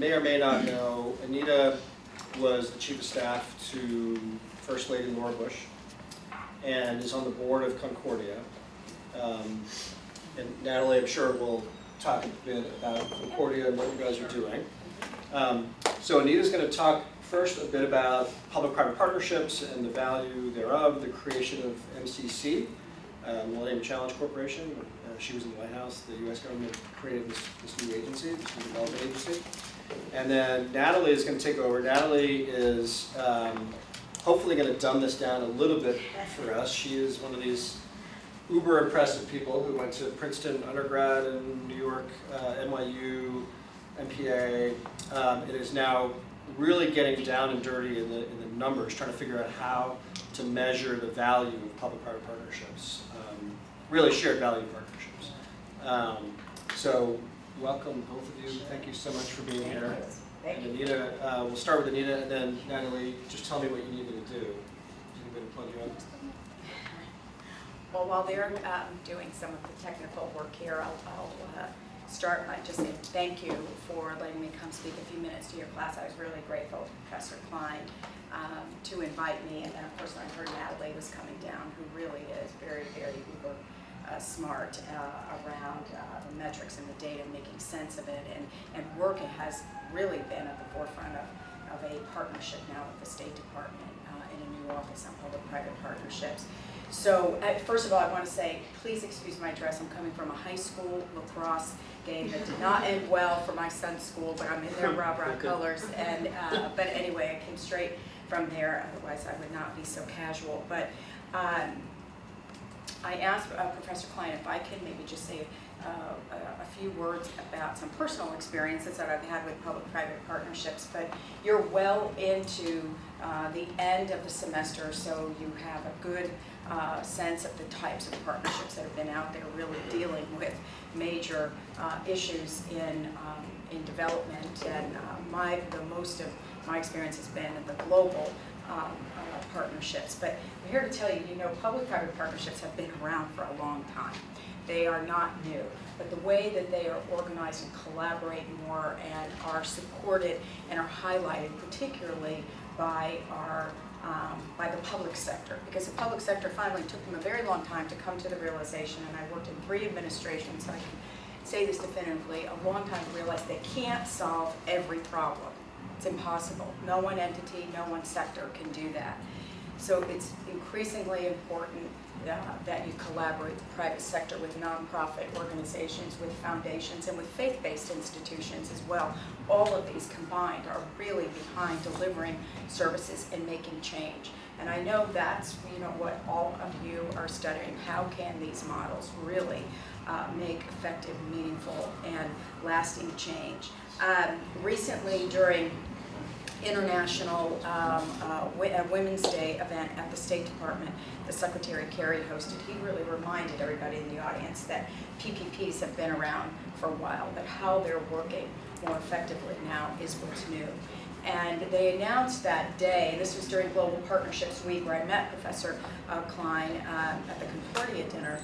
may or may not know, Anita was the chief of staff to First Lady Laura Bush and is on the board of Concordia. And Natalie, I'm sure, will talk a bit about Concordia and what you guys are doing. So Anita's going to talk first a bit about public-private partnerships and the value thereof, the creation of MCC, Millennium Challenge Corporation. She was in the White House. The U.S. government created this new agency, this new development agency. And then Natalie is going to take over. Natalie is hopefully going to dumb this down a little bit for us. She is one of these uber impressive people who went to Princeton undergrad in New York, NYU, MPA. It is now really getting down and dirty in the numbers, trying to figure out how to measure the value of public-private partnerships, really shared value partnerships. So welcome, both of you. Thank you so much for being here. Thank you. Anita, we'll start with Anita, and then Natalie, just tell me what you need me to do. Do you need me to plug you in? Well, while they're doing some of the technical work here, I'll start by just saying thank you for letting me come speak a few minutes to your class. I was really grateful to Professor Klein to invite me, and then of course when I heard Natalie was coming down, who really is very, very uber smart around the metrics and the data, making sense of it, and work has really been at the forefront of a partnership now with the State Department in a new office on public-private partnerships. So first of all, I want to say, please excuse my dress. I'm coming from a high school lacrosse game that did not end well for my son's school, but I'm in their rah-rah colors. And but anyway, I came straight from there. Otherwise, I would not be so casual. But I asked Professor Klein if I could maybe just say a few words about some personal experiences that I've had with public-private partnerships. But you're well into the end of the semester, so you have a good sense of the types of partnerships that have been out there really dealing with major issues in development. And most of my experience has been in the global partnerships. But I'm here to tell you, public-private partnerships have been around for a long time. They are not new, but the way that they are organized and collaborate more and are supported and are highlighted, particularly by the public sector, because the public sector finally took them a very long time to come to the realization, and I worked in 3 administrations, so I can say this definitively, a long time to realize they can't solve every problem. It's impossible. No one entity, no one sector can do that. So it's increasingly important that you collaborate with the private sector, with nonprofit organizations, with foundations, and with faith-based institutions as well. All of these combined are really behind delivering services and making change. And I know that's what all of you are studying. How can these models really make effective, meaningful, and lasting change? Recently, during International Women's Day event at the State Department, the Secretary Kerry hosted, he really reminded everybody in the audience that PPPs have been around for a while, but how they're working more effectively now is what's new. And they announced that day, and this was during Global Partnerships Week, where I met Professor Klein at the Concordia dinner.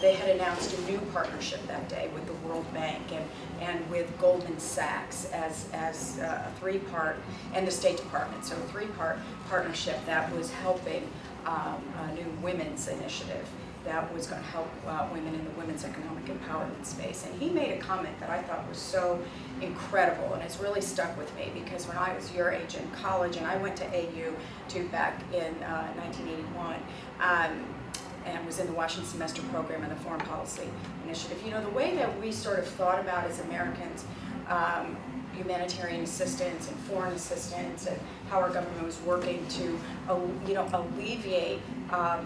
They had announced a new partnership that day with the World Bank and with Goldman Sachs as a 3-part, and the State Department, so a 3-part partnership that was helping a new women's initiative that was going to help women in the women's economic empowerment space. And he made a comment that I thought was so incredible, and it's really stuck with me, because when I was your age in college, and I went to AU too back in 1981, and was in the Washington Semester Program and the Foreign Policy Initiative. The way that we sort of thought about as Americans humanitarian assistance and foreign assistance, and how our government was working to alleviate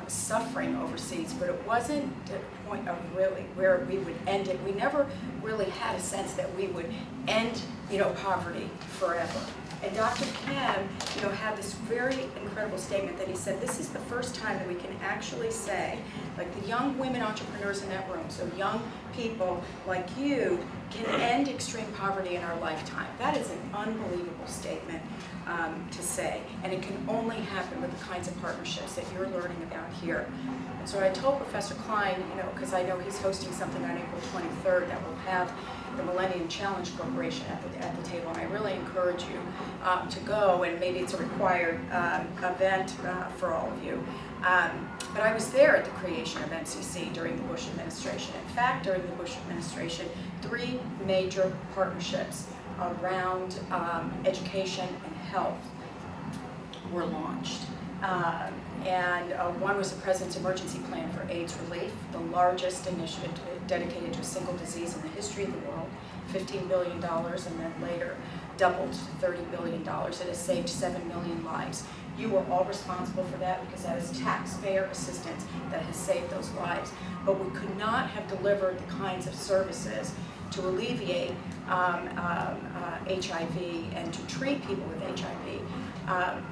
suffering overseas, but it wasn't to the point of really where we would end it. We never really had a sense that we would end poverty forever. And Dr. Kim, had this very incredible statement that he said, this is the first time that we can actually say, like the young women entrepreneurs in that room, so young people like you, can end extreme poverty in our lifetime. That is an unbelievable statement. to say, and it can only happen with the kinds of partnerships that you're learning about here. And so I told Professor Klein, because I know he's hosting something on April 23rd that will have the Millennium Challenge Corporation at the table, and I really encourage you to go, and maybe it's a required event for all of you. But I was there at the creation of MCC during the Bush administration. In fact, during the Bush administration, 3 major partnerships around education and health were launched. One was the President's Emergency Plan for AIDS Relief, the largest initiative dedicated to a single disease in the history of the world, $15 billion, and then later doubled to $30 billion. It has saved 7 million lives. You are all responsible for that because that is taxpayer assistance that has saved those lives. But we could not have delivered the kinds of services to alleviate HIV and to treat people with HIV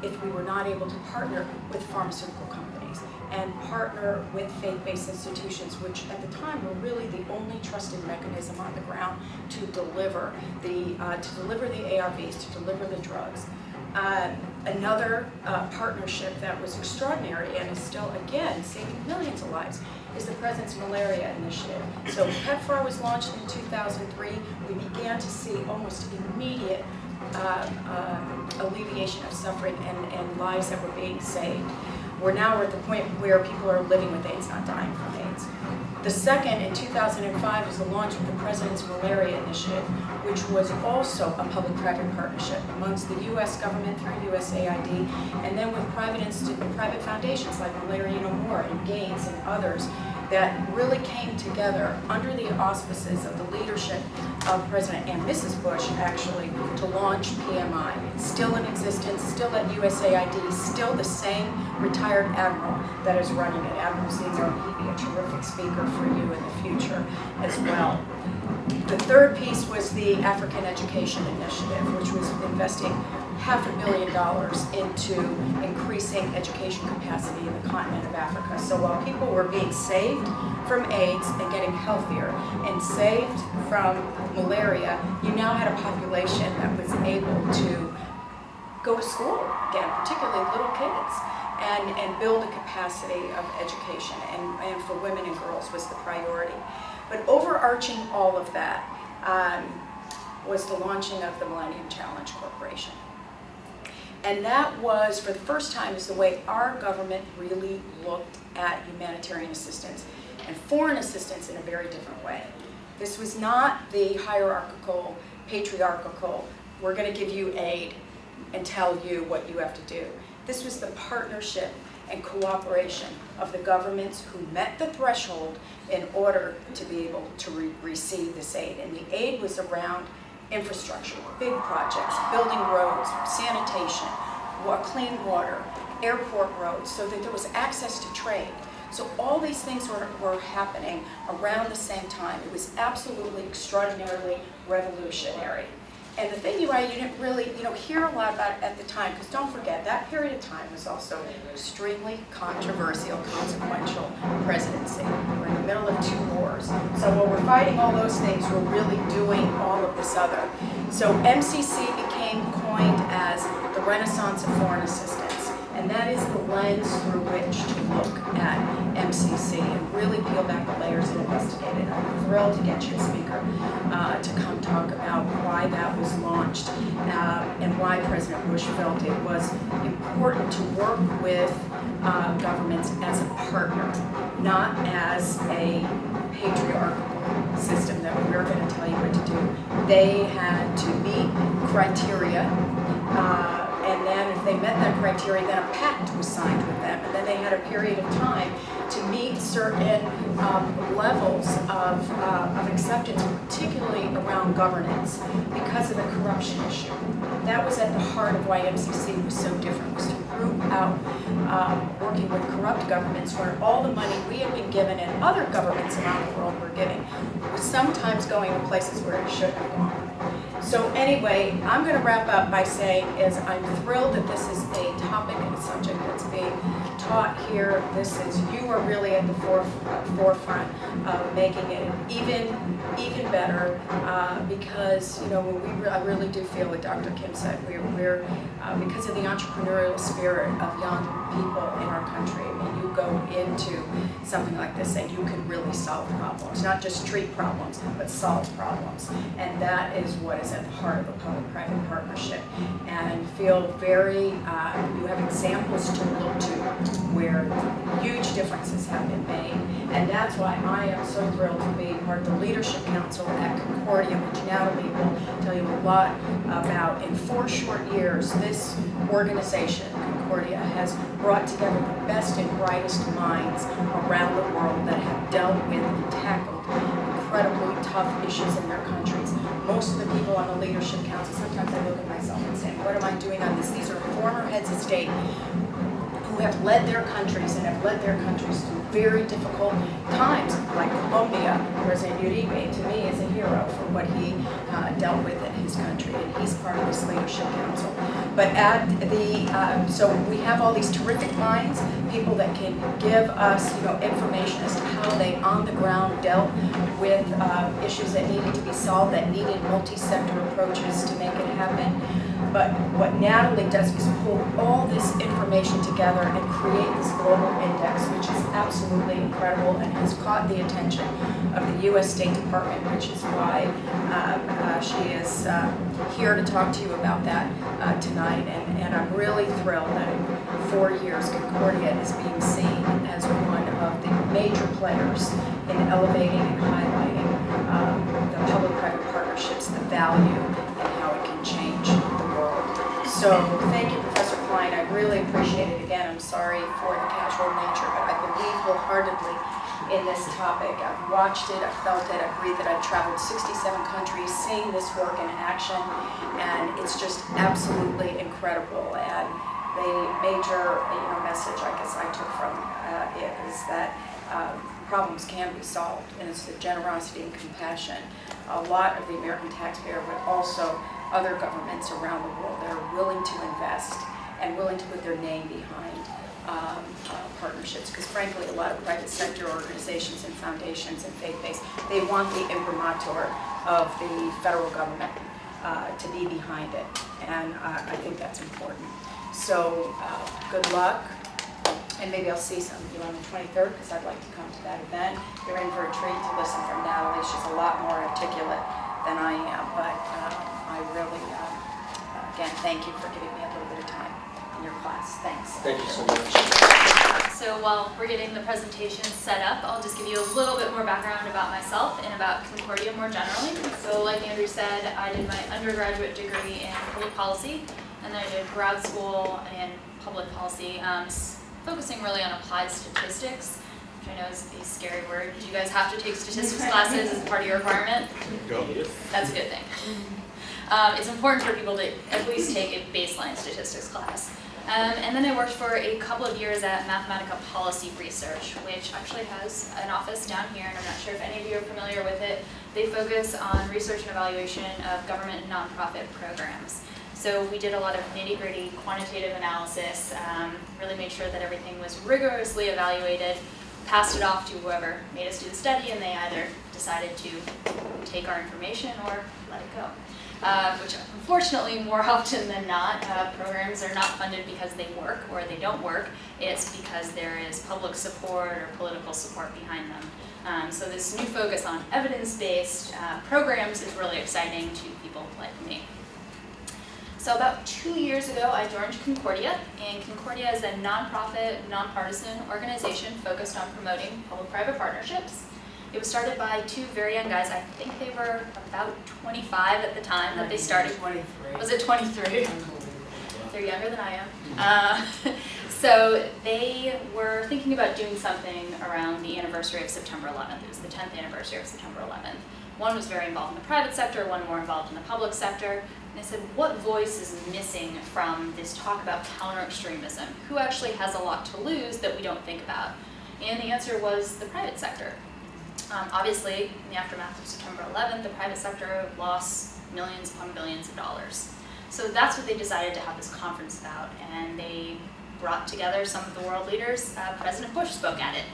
if we were not able to partner with pharmaceutical companies and partner with faith-based institutions, which at the time were really the only trusted mechanism on the ground to deliver the ARVs, to deliver the drugs. Another partnership that was extraordinary and is still, again, saving millions of lives is the President's Malaria Initiative. So PEPFAR was launched in 2003. We began to see almost immediate alleviation of suffering and lives that were being saved. We're now at the point where people are living with AIDS, not dying from AIDS. The second, in 2005, was the launch of the President's Malaria Initiative, which was also a public-private partnership amongst the U.S. government through USAID, and then with private foundations like Malaria No More and Gates and others that really came together under the auspices of the leadership of President and Mrs. Bush, actually, to launch PMI. It's still in existence, still at USAID, still the same retired admiral that is running it, Admiral Zemo. He'd be a terrific speaker for you in the future as well. The third piece was the African Education Initiative, which was investing $500 million into increasing education capacity in the continent of Africa. So while people were being saved from AIDS and getting healthier and saved from malaria, you now had a population that was able to go to school again, particularly little kids, and build a capacity of education, and for women and girls was the priority. But overarching all of that was the launching of the Millennium Challenge Corporation. And that was, for the first time, is the way our government really looked at humanitarian assistance and foreign assistance in a very different way. This was not the hierarchical, patriarchal, we're going to give you aid and tell you what you have to do. This was the partnership and cooperation of the governments who met the threshold in order to be able to receive this aid. And the aid was around infrastructure, big projects, building roads, sanitation, clean water, airport roads, so that there was access to trade. So all these things were happening around the same time. It was absolutely extraordinarily revolutionary. And the thing you didn't really hear a lot about at the time, because don't forget, that period of time was also extremely controversial, consequential presidency. We're in the middle of 2 wars. So while we're fighting all those things, we're really doing all of this other. So MCC became coined as the Renaissance of Foreign Assistance. And that is the lens through which to look at MCC and really peel back the layers and investigate it. I'm thrilled to get you a speaker to come talk about why that was launched and why President Bush felt it was important to work with governments as a partner, not as a patriarchal system that we're going to tell you what to do. They had to meet criteria. And then if they met that criteria, then a pact was signed with them. And then they had a period of time to meet certain levels of acceptance, particularly around governance, because of the corruption issue. That was at the heart of why MCC was so different, was to root out working with corrupt governments where all the money we had been given and other governments around the world were giving was sometimes going to places where it shouldn't have gone. So anyway, I'm going to wrap up by saying I'm thrilled that this is a topic and a subject that's being taught here. You are really at the forefront of making it even better because, I really do feel what Dr. Kim said. We're because of the entrepreneurial spirit of young people in our country. I mean, you go into something like this and you can really solve problems, not just treat problems, but solve problems. And that is what is at the heart of a public-private partnership. And feel very, you have examples to look to where huge differences have been made. And that's why I am so thrilled to be part of the Leadership Council at Concordia, which Natalie will tell you a lot about. In 4 short years, this organization, Concordia, has brought together the best and brightest minds around the world that have dealt with and tackled incredibly tough issues in their countries. Most of the people on the Leadership Council, sometimes I look at myself and say, what am I doing on this? These are former heads of state who have led their countries and have led their countries through very difficult times, like Colombia. President Uribe, to me, is a hero for what he dealt with in his country, and he's part of this Leadership Council. But at so we have all these terrific minds, people that can give us, information as to how they on the ground dealt with issues that needed to be solved, that needed multi-sector approaches to make it happen. But what Natalie does is pull all this information together and create this global index, which is absolutely incredible and has caught the attention of the U.S. State Department, which is why she is here to talk to you about that tonight. And I'm really thrilled that in 4 years, Concordia is being seen as one of the major players in elevating and highlighting the public-private partnerships, the value, and how it can change the world. So thank you, Professor Klein. I really appreciate it. Again, I'm sorry for the casual nature, but I believe wholeheartedly in this topic. I've watched it, I've felt it, I've breathed it. I've traveled 67 countries seeing this work in action, and it's just absolutely incredible. And the major message I guess I took from it is that problems can be solved, and it's the generosity and compassion. A lot of the American taxpayer, but also other governments around the world that are willing to invest and willing to put their name behind partnerships, because frankly a lot of private sector organizations and foundations and faith-based, they want the imprimatur of the federal government to be behind it, and I think that's important. So good luck, and maybe I'll see some of you on the 23rd, because I'd like to come to that event. You're in for a treat to listen from Natalie. She's a lot more articulate than I am, but I really, again, thank you for giving me a little bit of time in your class. Thanks. Thank you so much. So while we're getting the presentation set up, I'll just give you a little bit more background about myself and about Concordia more generally. So like Andrew said, I did my undergraduate degree in public policy, and then I did grad school in public policy, focusing really on applied statistics, which I know is a scary word. Do you guys have to take statistics classes as part of your requirement? Go. That's a good thing. It's important for people to at least take a baseline statistics class. And then I worked for a couple of years at Mathematica Policy Research, which actually has an office down here, and I'm not sure if any of you are familiar with it. They focus on research and evaluation of government and nonprofit programs. So we did a lot of nitty-gritty quantitative analysis, really made sure that everything was rigorously evaluated, passed it off to whoever made us do the study, and they either decided to take our information or let it go. Which unfortunately, more often than not, programs are not funded because they work or they don't work. It's because there is public support or political support behind them. So this new focus on evidence-based programs is really exciting to people like me. So about 2 years ago, I joined Concordia, and Concordia is a nonprofit, nonpartisan organization focused on promoting public-private partnerships. It was started by 2 very young guys. I think they were about 25 at the time that they started. 23. Was it 23? They're younger than I am. So they were thinking about doing something around the anniversary of September 11th. It was the 10th anniversary of September 11th. One was very involved in the private sector, one more involved in the public sector. And they said, what voice is missing from this talk about counter-extremism? Who actually has a lot to lose that we don't think about? And the answer was the private sector. Obviously, in the aftermath of September 11th, the private sector lost millions upon billions of dollars. So that's what they decided to have this conference about, and they brought together some of the world leaders. President Bush spoke at it.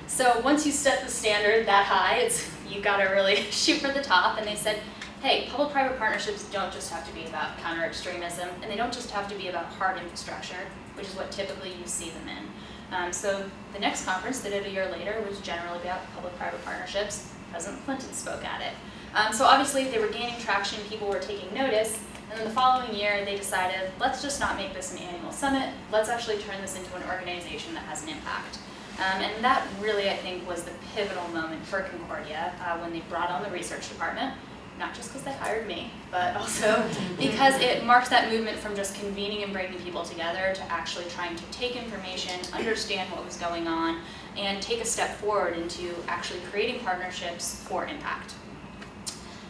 So once you set the standard that high, you've got to really shoot for the top. And they said, hey, public-private partnerships don't just have to be about counter-extremism, and they don't just have to be about hard infrastructure, which is what typically you see them in. So the next conference they did a year later was generally about public-private partnerships. President Clinton spoke at it. So obviously they were gaining traction, people were taking notice, and then the following year they decided, let's just not make this an annual summit, let's actually turn this into an organization that has an impact. And that really, I think, was the pivotal moment for Concordia when they brought on the research department, not just because they hired me, but also because it marked that movement from just convening and bringing people together to actually trying to take information, understand what was going on, and take a step forward into actually creating partnerships for impact.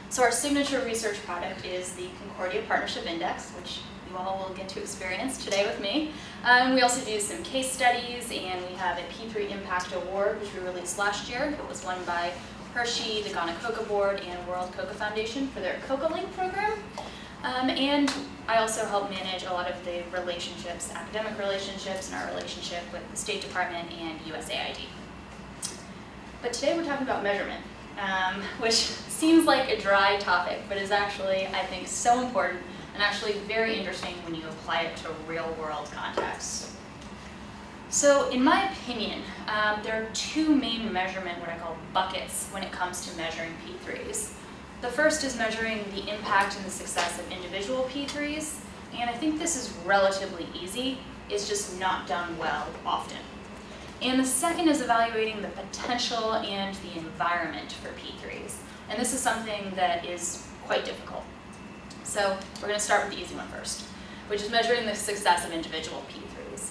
So our signature research product is the Concordia Partnership Index, which you all will get to experience today with me. We also do some case studies, and we have a P3 Impact Award, which we released last year. It was won by Hershey, the Ghana Cocoa Board, and World Cocoa Foundation for their Cocoa Link program. And I also help manage a lot of the relationships, academic relationships, and our relationship with the State Department and USAID. But today we're talking about measurement, which seems like a dry topic, but is actually, I think, so important and actually very interesting when you apply it to real-world contexts. So in my opinion, there are two main measurement, what I call buckets, when it comes to measuring P3s. The first is measuring the impact and the success of individual P3s, and I think this is relatively easy, it's just not done well often. And the second is evaluating the potential and the environment for P3s, and this is something that is quite difficult. So we're going to start with the easy one first, which is measuring the success of individual P3s.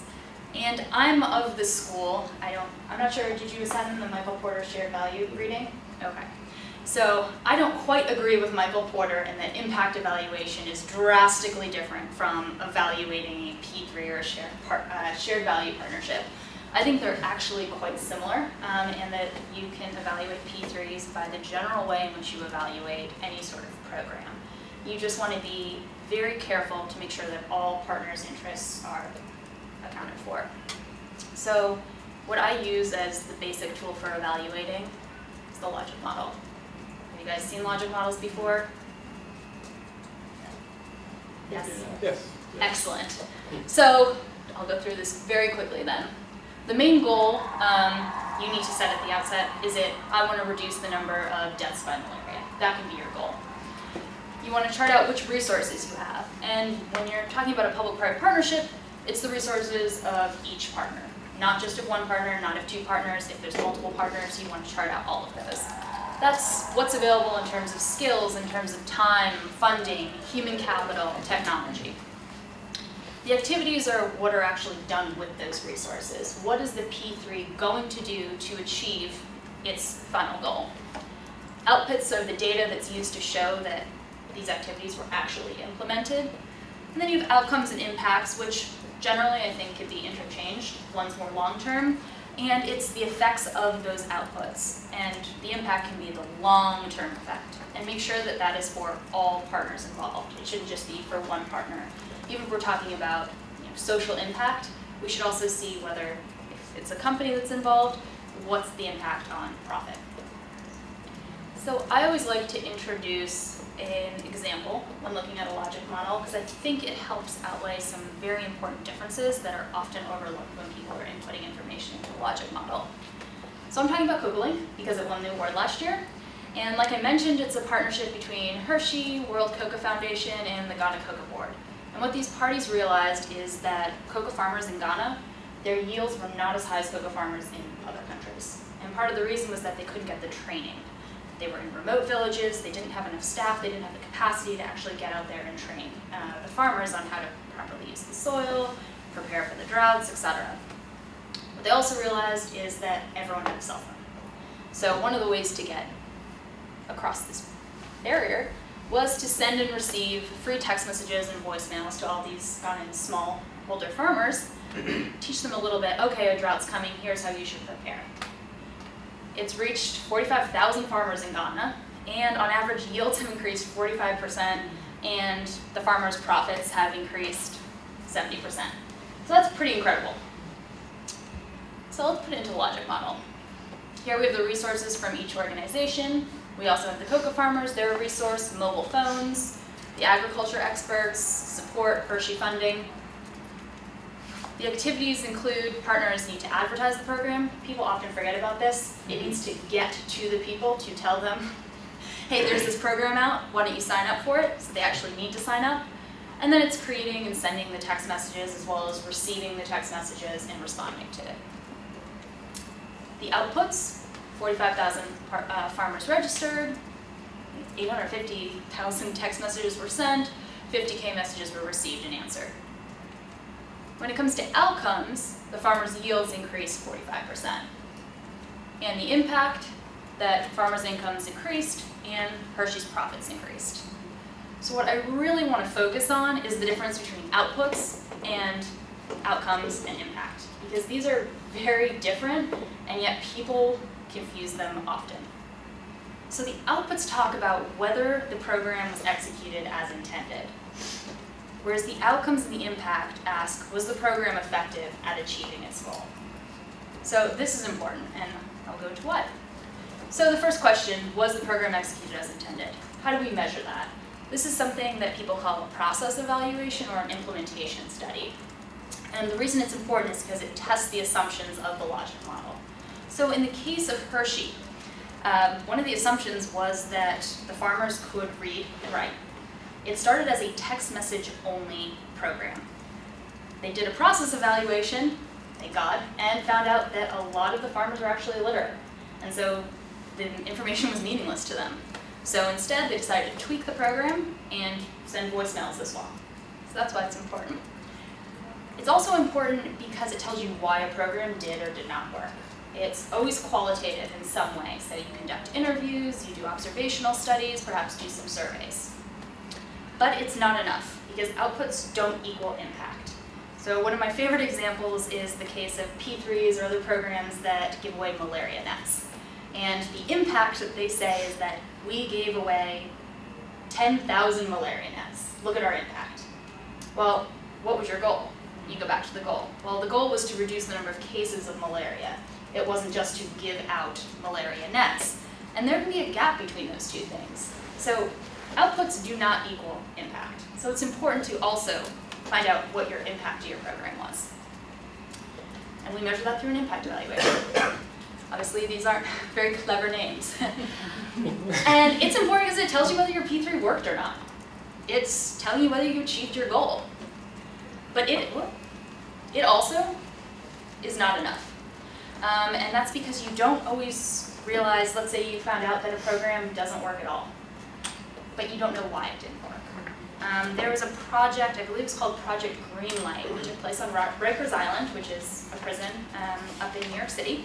And I'm of the school, I'm not sure, did you assign them the Michael Porter shared value reading? Okay. So I don't quite agree with Michael Porter in that impact evaluation is drastically different from evaluating a P3 or a shared value partnership. I think they're actually quite similar, and that you can evaluate P3s by the general way in which you evaluate any sort of program. You just want to be very careful to make sure that all partners' interests are accounted for. So what I use as the basic tool for evaluating is the logic model. Have you guys seen logic models before? Yes? Yes. Excellent. So I'll go through this very quickly then. The main goal you need to set at the outset is I want to reduce the number of deaths by malaria. That can be your goal. You want to chart out which resources you have. And when you're talking about a public-private partnership, it's the resources of each partner. Not just of one partner, not of two partners. If there's multiple partners, you want to chart out all of those. That's what's available in terms of skills, in terms of time, funding, human capital, technology. The activities are what are actually done with those resources. What is the P3 going to do to achieve its final goal? Outputs are the data that's used to show that these activities were actually implemented. And then you have outcomes and impacts, which generally I think could be interchanged. One's more long-term, and it's the effects of those outputs. And the impact can be the long-term effect. And make sure that that is for all partners involved. It shouldn't just be for one partner. Even if we're talking about social impact, we should also see whether, if it's a company that's involved, what's the impact on profit. So I always like to introduce an example when looking at a logic model, because I think it helps outweigh some very important differences that are often overlooked when people are inputting information into a logic model. So I'm talking about Cocoa Link because it won the award last year. And like I mentioned, it's a partnership between Hershey, World Cocoa Foundation, and the Ghana Cocoa Board. And what these parties realized is that cocoa farmers in Ghana, their yields were not as high as cocoa farmers in other countries. And part of the reason was that they couldn't get the training. They were in remote villages, they didn't have enough staff, they didn't have the capacity to actually get out there and train the farmers on how to properly use the soil, prepare for the droughts, etc. What they also realized is that everyone had a cell phone. So one of the ways to get across this barrier was to send and receive free text messages and voicemails to all these smallholder farmers, teach them a little bit, okay, a drought's coming, here's how you should prepare. It's reached 45,000 farmers in Ghana, and on average yields have increased 45%, and the farmers' profits have increased 70%. So that's pretty incredible. So let's put it into a logic model. Here we have the resources from each organization. We also have the cocoa farmers, their resource, mobile phones, the agriculture experts, support, Hershey funding. The activities include partners need to advertise the program. People often forget about this. It needs to get to the people to tell them, hey, there's this program out, why don't you sign up for it? So they actually need to sign up. And then it's creating and sending the text messages as well as receiving the text messages and responding to it. The outputs, 45,000 farmers registered, 850,000 text messages were sent, 50K messages were received and answered. When it comes to outcomes, the farmers' yields increased 45%. And the impact that farmers' incomes increased and Hershey's profits increased. So what I really want to focus on is the difference between outputs and outcomes and impact, because these are very different and yet people confuse them often. So the outputs talk about whether the program was executed as intended, whereas the outcomes and the impact ask, was the program effective at achieving its goal? So this is important, and I'll go to why. So the first question, was the program executed as intended? How do we measure that? This is something that people call a process evaluation or an implementation study. And the reason it's important is because it tests the assumptions of the logic model. So in the case of Hershey, one of the assumptions was that the farmers could read and write. It started as a text message only program. They did a process evaluation, thank God, and found out that a lot of the farmers were actually illiterate. And so the information was meaningless to them. So instead they decided to tweak the program and send voicemails as well. So that's why it's important. It's also important because it tells you why a program did or did not work. It's always qualitative in some way. So you conduct interviews, you do observational studies, perhaps do some surveys. But it's not enough because outputs don't equal impact. So one of my favorite examples is the case of P3s or other programs that give away malaria nets. And the impact that they say is that we gave away 10,000 malaria nets. Look at our impact. Well, what was your goal? You go back to the goal. Well, the goal was to reduce the number of cases of malaria. It wasn't just to give out malaria nets. And there can be a gap between those two things. So outputs do not equal impact. So it's important to also find out what your impact to your program was. And we measure that through an impact evaluation. Obviously, these aren't very clever names. And it's important because it tells you whether your P3 worked or not. It's telling you whether you achieved your goal. But it also is not enough. And that's because you don't always realize, let's say you found out that a program doesn't work at all, but you don't know why it didn't work. There was a project, I believe it's called Project Greenlight, which took place on Rikers Island, which is a prison up in New York City.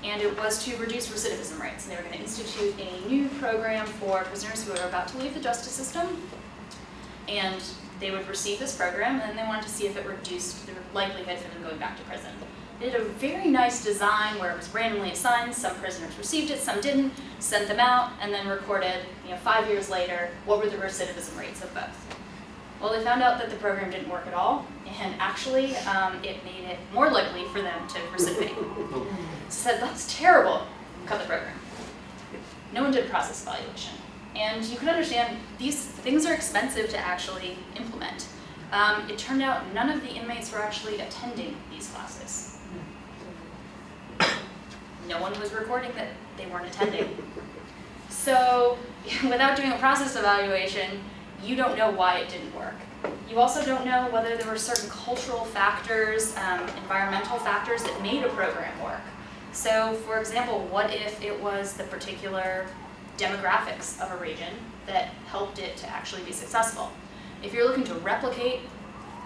And it was to reduce recidivism rates. And they were going to institute a new program for prisoners who are about to leave the justice system. And they would receive this program, and then they wanted to see if it reduced the likelihood for them going back to prison. They did a very nice design where it was randomly assigned. Some prisoners received it, some didn't, sent them out, and then recorded, 5 years later, what were the recidivism rates of both. Well, they found out that the program didn't work at all, and actually it made it more likely for them to recidivate. So said, that's terrible, cut the program. No one did a process evaluation. And you can understand these things are expensive to actually implement. It turned out none of the inmates were actually attending these classes. No one was recording that they weren't attending. So without doing a process evaluation, you don't know why it didn't work. You also don't know whether there were certain cultural factors, environmental factors that made a program work. So for example, what if it was the particular demographics of a region that helped it to actually be successful? If you're looking to replicate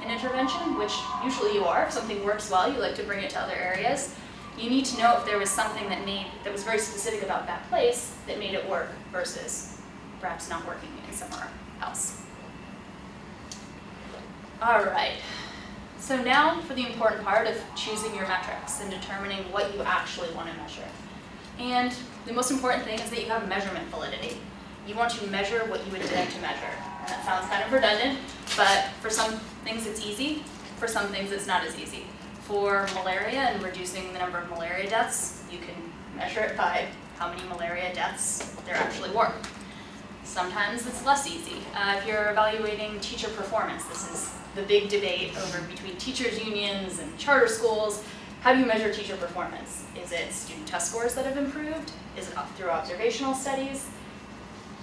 an intervention, which usually you are, if something works well, you like to bring it to other areas, you need to know if there was something that was very specific about that place that made it work versus perhaps not working in somewhere else. All right, so now for the important part of choosing your metrics and determining what you actually want to measure. And the most important thing is that you have measurement validity. You want to measure what you intend to measure. And that sounds kind of redundant, but for some things it's easy. For some things, it's not as easy. For malaria and reducing the number of malaria deaths, you can measure it by how many malaria deaths there actually were. Sometimes it's less easy. If you're evaluating teacher performance, this is the big debate over between teachers' unions and charter schools. How do you measure teacher performance? Is it student test scores that have improved? Is it through observational studies?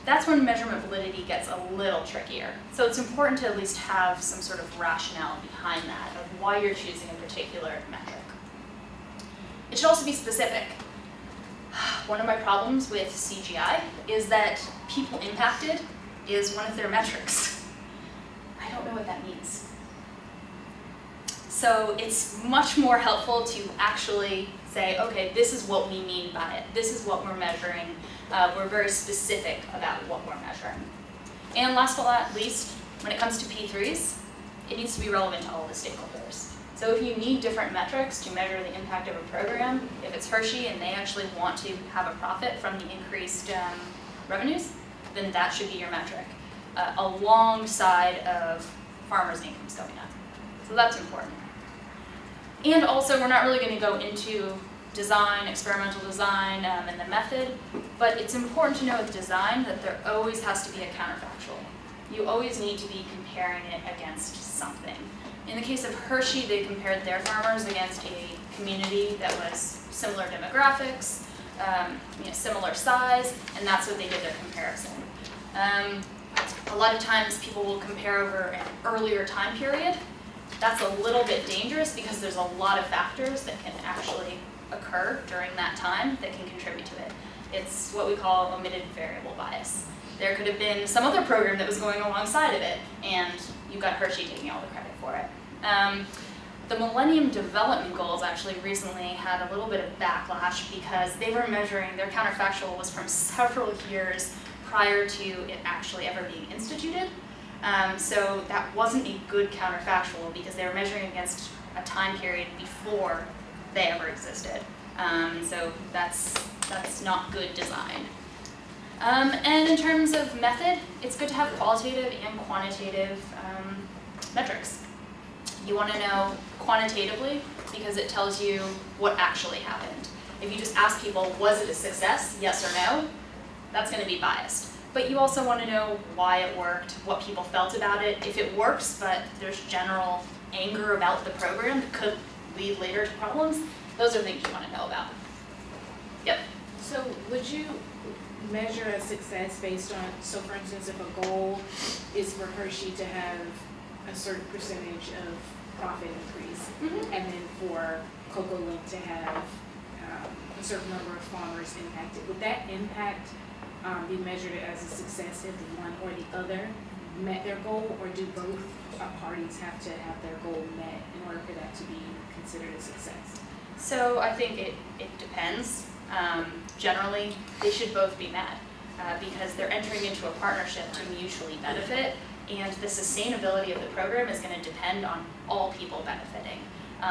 That's when measurement validity gets a little trickier. So it's important to at least have some sort of rationale behind that, of why you're choosing a particular metric. It should also be specific. One of my problems with CGI is that people impacted is one of their metrics. I don't know what that means. So it's much more helpful to actually say, okay, this is what we mean by it. This is what we're measuring. We're very specific about what we're measuring. And last but not least, when it comes to P3s, it needs to be relevant to all the stakeholders. So if you need different metrics to measure the impact of a program, if it's Hershey and they actually want to have a profit from the increased revenues, then that should be your metric, alongside of farmers' incomes going up. So that's important. And also, we're not really going to go into design, experimental design, and the method, but it's important to know with design that there always has to be a counterfactual. You always need to be comparing it against something. In the case of Hershey, they compared their farmers against a community that was similar demographics, similar size, and that's what they did their comparison. A lot of times people will compare over an earlier time period. That's a little bit dangerous because there's a lot of factors that can actually occur during that time that can contribute to it. It's what we call omitted variable bias. There could have been some other program that was going alongside of it, and you got Hershey taking all the credit for it. The Millennium Development Goals actually recently had a little bit of backlash because they were measuring, their counterfactual was from several years prior to it actually ever being instituted. So that wasn't a good counterfactual because they were measuring against a time period before they ever existed. So that's not good design. And in terms of method, it's good to have qualitative and quantitative metrics. You want to know quantitatively because it tells you what actually happened. If you just ask people, was it a success, yes or no, that's going to be biased. But you also want to know why it worked, what people felt about it. If it works, but there's general anger about the program that could lead later to problems, those are things you want to know about. Yep. So would you measure a success based on, so for instance, if a goal is for Hershey to have a certain percentage of profit increase, and then for CocoaLink to have a certain number of farmers impacted, would that impact be measured as a success if one or the other met their goal, or do both parties have to have their goal met in order for that to be considered a success? So I think it depends. Generally, they should both be met because they're entering into a partnership to mutually benefit, and the sustainability of the program is going to depend on all people benefiting.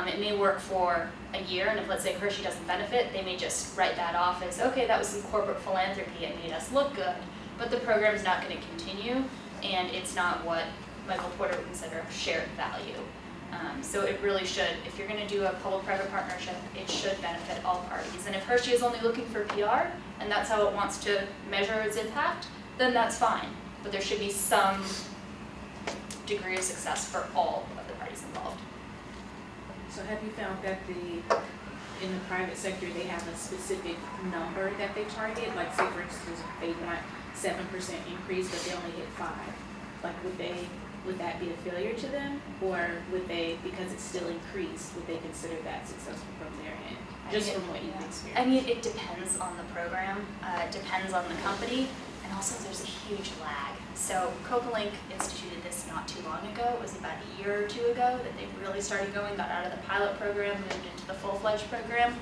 It may work for a year, and if, let's say, Hershey doesn't benefit, they may just write that off as, okay, that was some corporate philanthropy, it made us look good, but the program's not going to continue, and it's not what Michael Porter would consider shared value. So it really should, if you're going to do a public-private partnership, it should benefit all parties. And if Hershey is only looking for PR, and that's how it wants to measure its impact, then that's fine. But there should be some degree of success for all of the parties involved. So have you found that in the private sector, they have a specific number that they target? Like, say, for instance, if they want 7% increase, but they only hit 5. Like, would that be a failure to them? Or would they, because it's still increased, would they consider that successful from their end? Just from what you've experienced. I mean, it depends on the program, it depends on the company, and also there's a huge lag. So CocoaLink instituted this not too long ago. It was about a year or two ago that they really started going, got out of the pilot program, moved into the full-fledged program,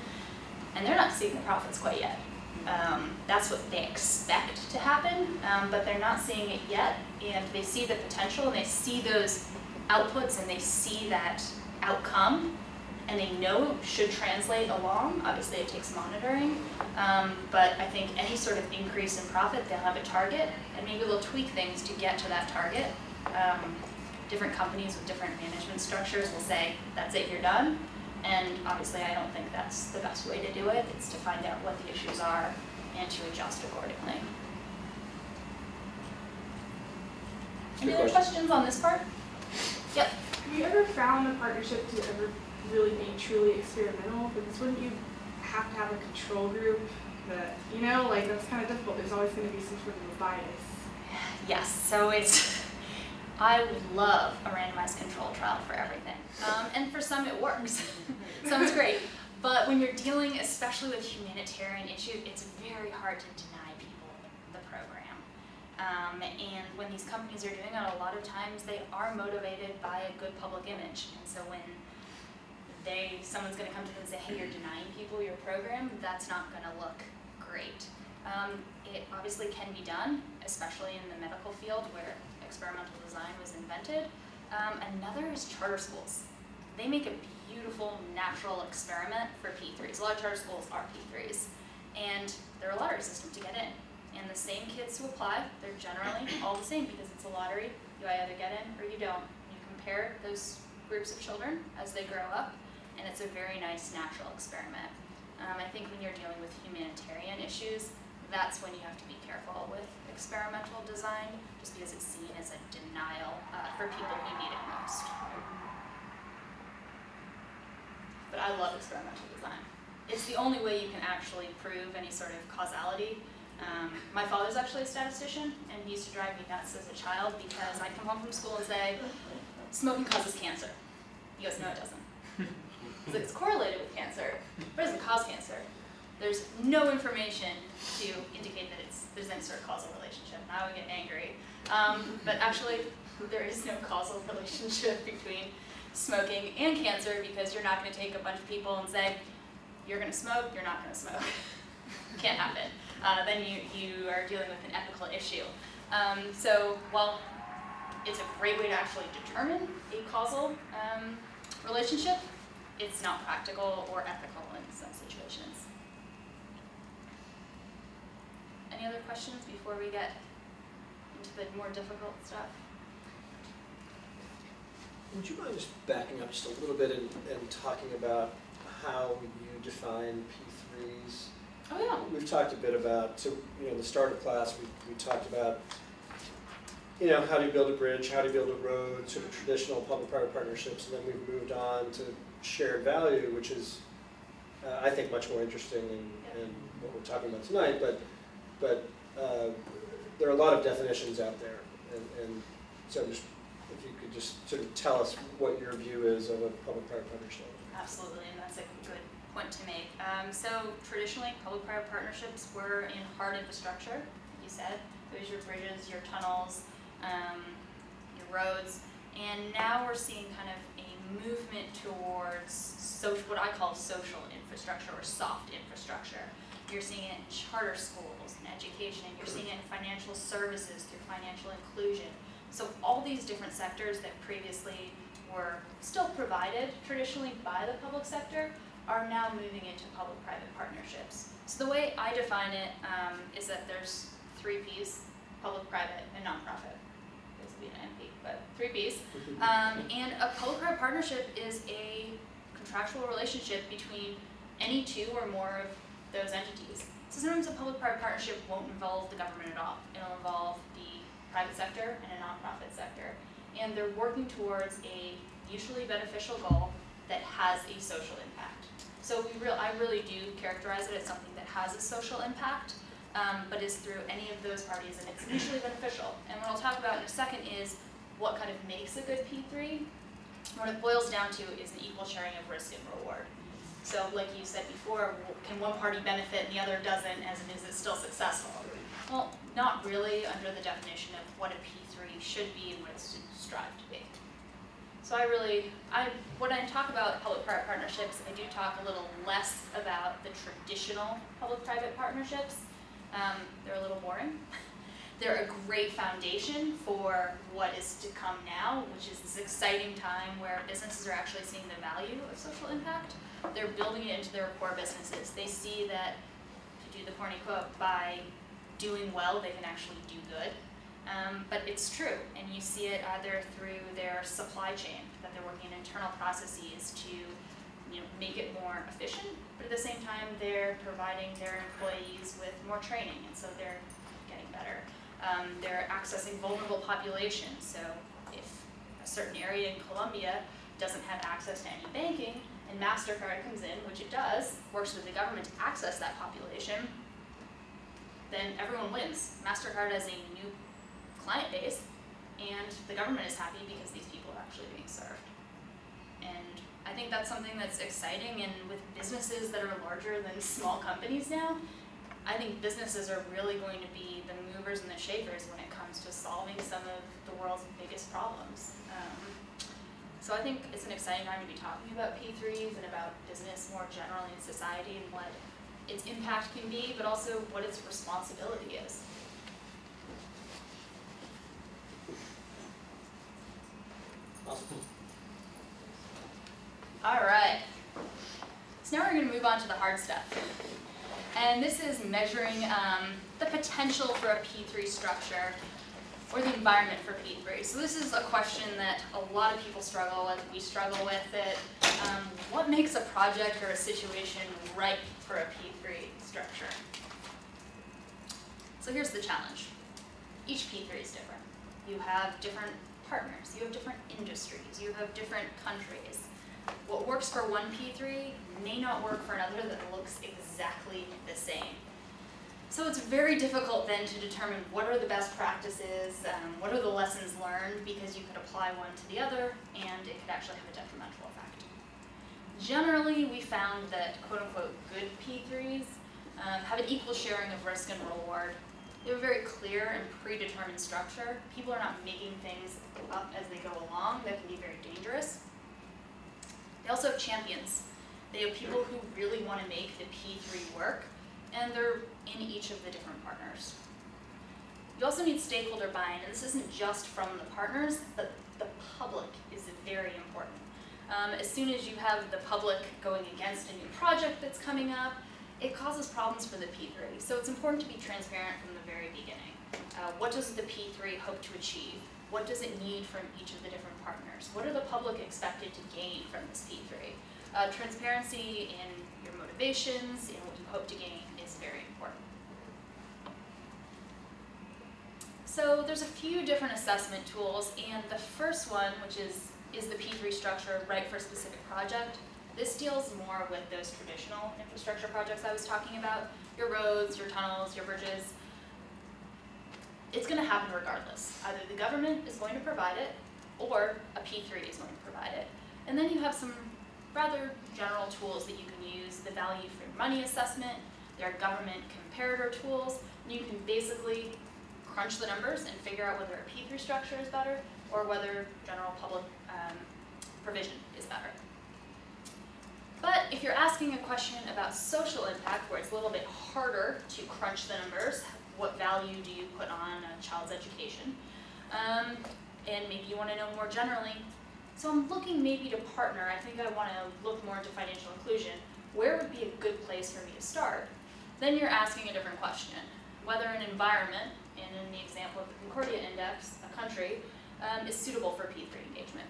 and they're not seeing the profits quite yet. That's what they expect to happen, but they're not seeing it yet, and they see the potential, and they see those outputs, and they see that outcome, and they know it should translate along. Obviously, it takes monitoring, but I think any sort of increase in profit, they'll have a target, and maybe they'll tweak things to get to that target. different companies with different management structures will say, that's it, you're done. And obviously I don't think that's the best way to do it. It's to find out what the issues are and to adjust accordingly. Any other questions on this part? Yep. Have you ever found a partnership to ever really be truly experimental? Because wouldn't you have to have a control group that, you know, like that's kind of difficult. There's always going to be some sort of a bias. Yes, so I would love a randomized control trial for everything. And for some it works. Sounds great. But when you're dealing, especially with humanitarian issues, it's very hard to deny people the program. And when these companies are doing it, a lot of times they are motivated by a good public image. And so when someone's going to come to them and say, hey, you're denying people your program, that's not going to look great. It obviously can be done, especially in the medical field where experimental design was invented. Another is charter schools. They make a beautiful natural experiment for P3s. A lot of charter schools are P3s. And they're a lottery system to get in. And the same kids who apply, they're generally all the same because it's a lottery. You either get in or you don't. You compare those groups of children as they grow up, and it's a very nice natural experiment. I think when you're dealing with humanitarian issues, that's when you have to be careful with experimental design, just because it's seen as a denial for people who need it most. But I love experimental design. It's the only way you can actually prove any sort of causality. My father's actually a statistician, and he used to drive me nuts as a child because I'd come home from school and say, smoking causes cancer. He goes, no, it doesn't. He's like, it's correlated with cancer, but it doesn't cause cancer. There's no information to indicate that there's any sort of causal relationship. And I would get angry. But actually, there is no causal relationship between smoking and cancer because you're not going to take a bunch of people and say, you're going to smoke, you're not going to smoke. Can't happen. Then you are dealing with an ethical issue. So while it's a great way to actually determine a causal relationship, it's not practical or ethical in some situations. Any other questions before we get into the more difficult stuff? Would you mind just backing up just a little bit and talking about how you define P3s? Oh yeah. We've talked a bit about, so the start of class we talked about, how do you build a bridge, how do you build a road, sort of traditional public-private partnerships, and then we've moved on to shared value, which is, I think, much more interesting in what we're talking about tonight, but there are a lot of definitions out there, and so just, if you could just sort of tell us what your view is of a public-private partnership. Absolutely, and that's a good point to make. So traditionally, public-private partnerships were in hard infrastructure, like you said. Those your bridges, your tunnels, your roads, and now we're seeing kind of a movement towards what I call social infrastructure or soft infrastructure. You're seeing it in charter schools and education, and you're seeing it in financial services through financial inclusion. So all these different sectors that previously were still provided traditionally by the public sector are now moving into public-private partnerships. So the way I define it is that there's 3 Ps, public-private, and nonprofit. This would be an MP, but 3 Ps. And a public-private partnership is a contractual relationship between any 2 or more of those entities. So sometimes a public-private partnership won't involve the government at all. It'll involve the private sector and a nonprofit sector. And they're working towards a mutually beneficial goal that has a social impact. So I really do characterize it as something that has a social impact, but is through any of those parties, and it's mutually beneficial. And what I'll talk about in a second is what kind of makes a good P3. What it boils down to is an equal sharing of risk and reward. So like you said before, can one party benefit and the other doesn't, as it is it's still successful? Well, not really under the definition of what a P3 should be and what it should strive to be. So when I talk about public-private partnerships, I do talk a little less about the traditional public-private partnerships. They're a little boring. They're a great foundation for what is to come now, which is this exciting time where businesses are actually seeing the value of social impact. They're building it into their core businesses. They see that, to do the corny quote, by doing well, they can actually do good. But it's true, and you see it either through their supply chain, that they're working in internal processes to make it more efficient, but at the same time they're providing their employees with more training, and so they're getting better. They're accessing vulnerable populations, so if a certain area in Colombia doesn't have access to any banking, and MasterCard comes in, which it does, works with the government to access that population, then everyone wins. MasterCard has a new client base, and the government is happy because these people are actually being served. And I think that's something that's exciting, and with businesses that are larger than small companies now, I think businesses are really going to be the movers and the shakers when it comes to solving some of the world's biggest problems. So I think it's an exciting time to be talking about P3s and about business more generally in society and what its impact can be, but also what its responsibility is. Awesome. All right, so now we're going to move on to the hard stuff. And this is measuring the potential for a P3 structure or the environment for P3. So this is a question that a lot of people struggle with. We struggle with it. What makes a project or a situation ripe for a P3 structure? So here's the challenge. Each P3 is different. You have different partners, you have different industries, you have different countries. What works for one P3 may not work for another that looks exactly the same. So it's very difficult then to determine what are the best practices, what are the lessons learned, because you could apply one to the other and it could actually have a detrimental effect. Generally, we found that quote-unquote good P3s have an equal sharing of risk and reward. They have a very clear and predetermined structure. People are not making things up as they go along. That can be very dangerous. They also have champions. They have people who really want to make the P3 work, and they're in each of the different partners. You also need stakeholder buy-in, and this isn't just from the partners, but the public is very important. As soon as you have the public going against a new project that's coming up, it causes problems for the P3. So it's important to be transparent from the very beginning. What does the P3 hope to achieve? What does it need from each of the different partners? What are the public expected to gain from this P3? Transparency in your motivations, in what you hope to gain is very important. So there's a few different assessment tools, and the first one, which is the P3 structure right for a specific project? This deals more with those traditional infrastructure projects I was talking about, your roads, your tunnels, your bridges. It's going to happen regardless. Either the government is going to provide it, or a P3 is going to provide it. And then you have some rather general tools that you can use, the value for money assessment, there are government comparator tools, and you can basically crunch the numbers and figure out whether a P3 structure is better or whether general public provision is better. But if you're asking a question about social impact, where it's a little bit harder to crunch the numbers, what value do you put on a child's education? And maybe you want to know more generally, so I'm looking maybe to partner. I think I want to look more into financial inclusion. Where would be a good place for me to start? Then you're asking a different question. Whether an environment, and in the example of the Concordia Index, a country, is suitable for P3 engagement.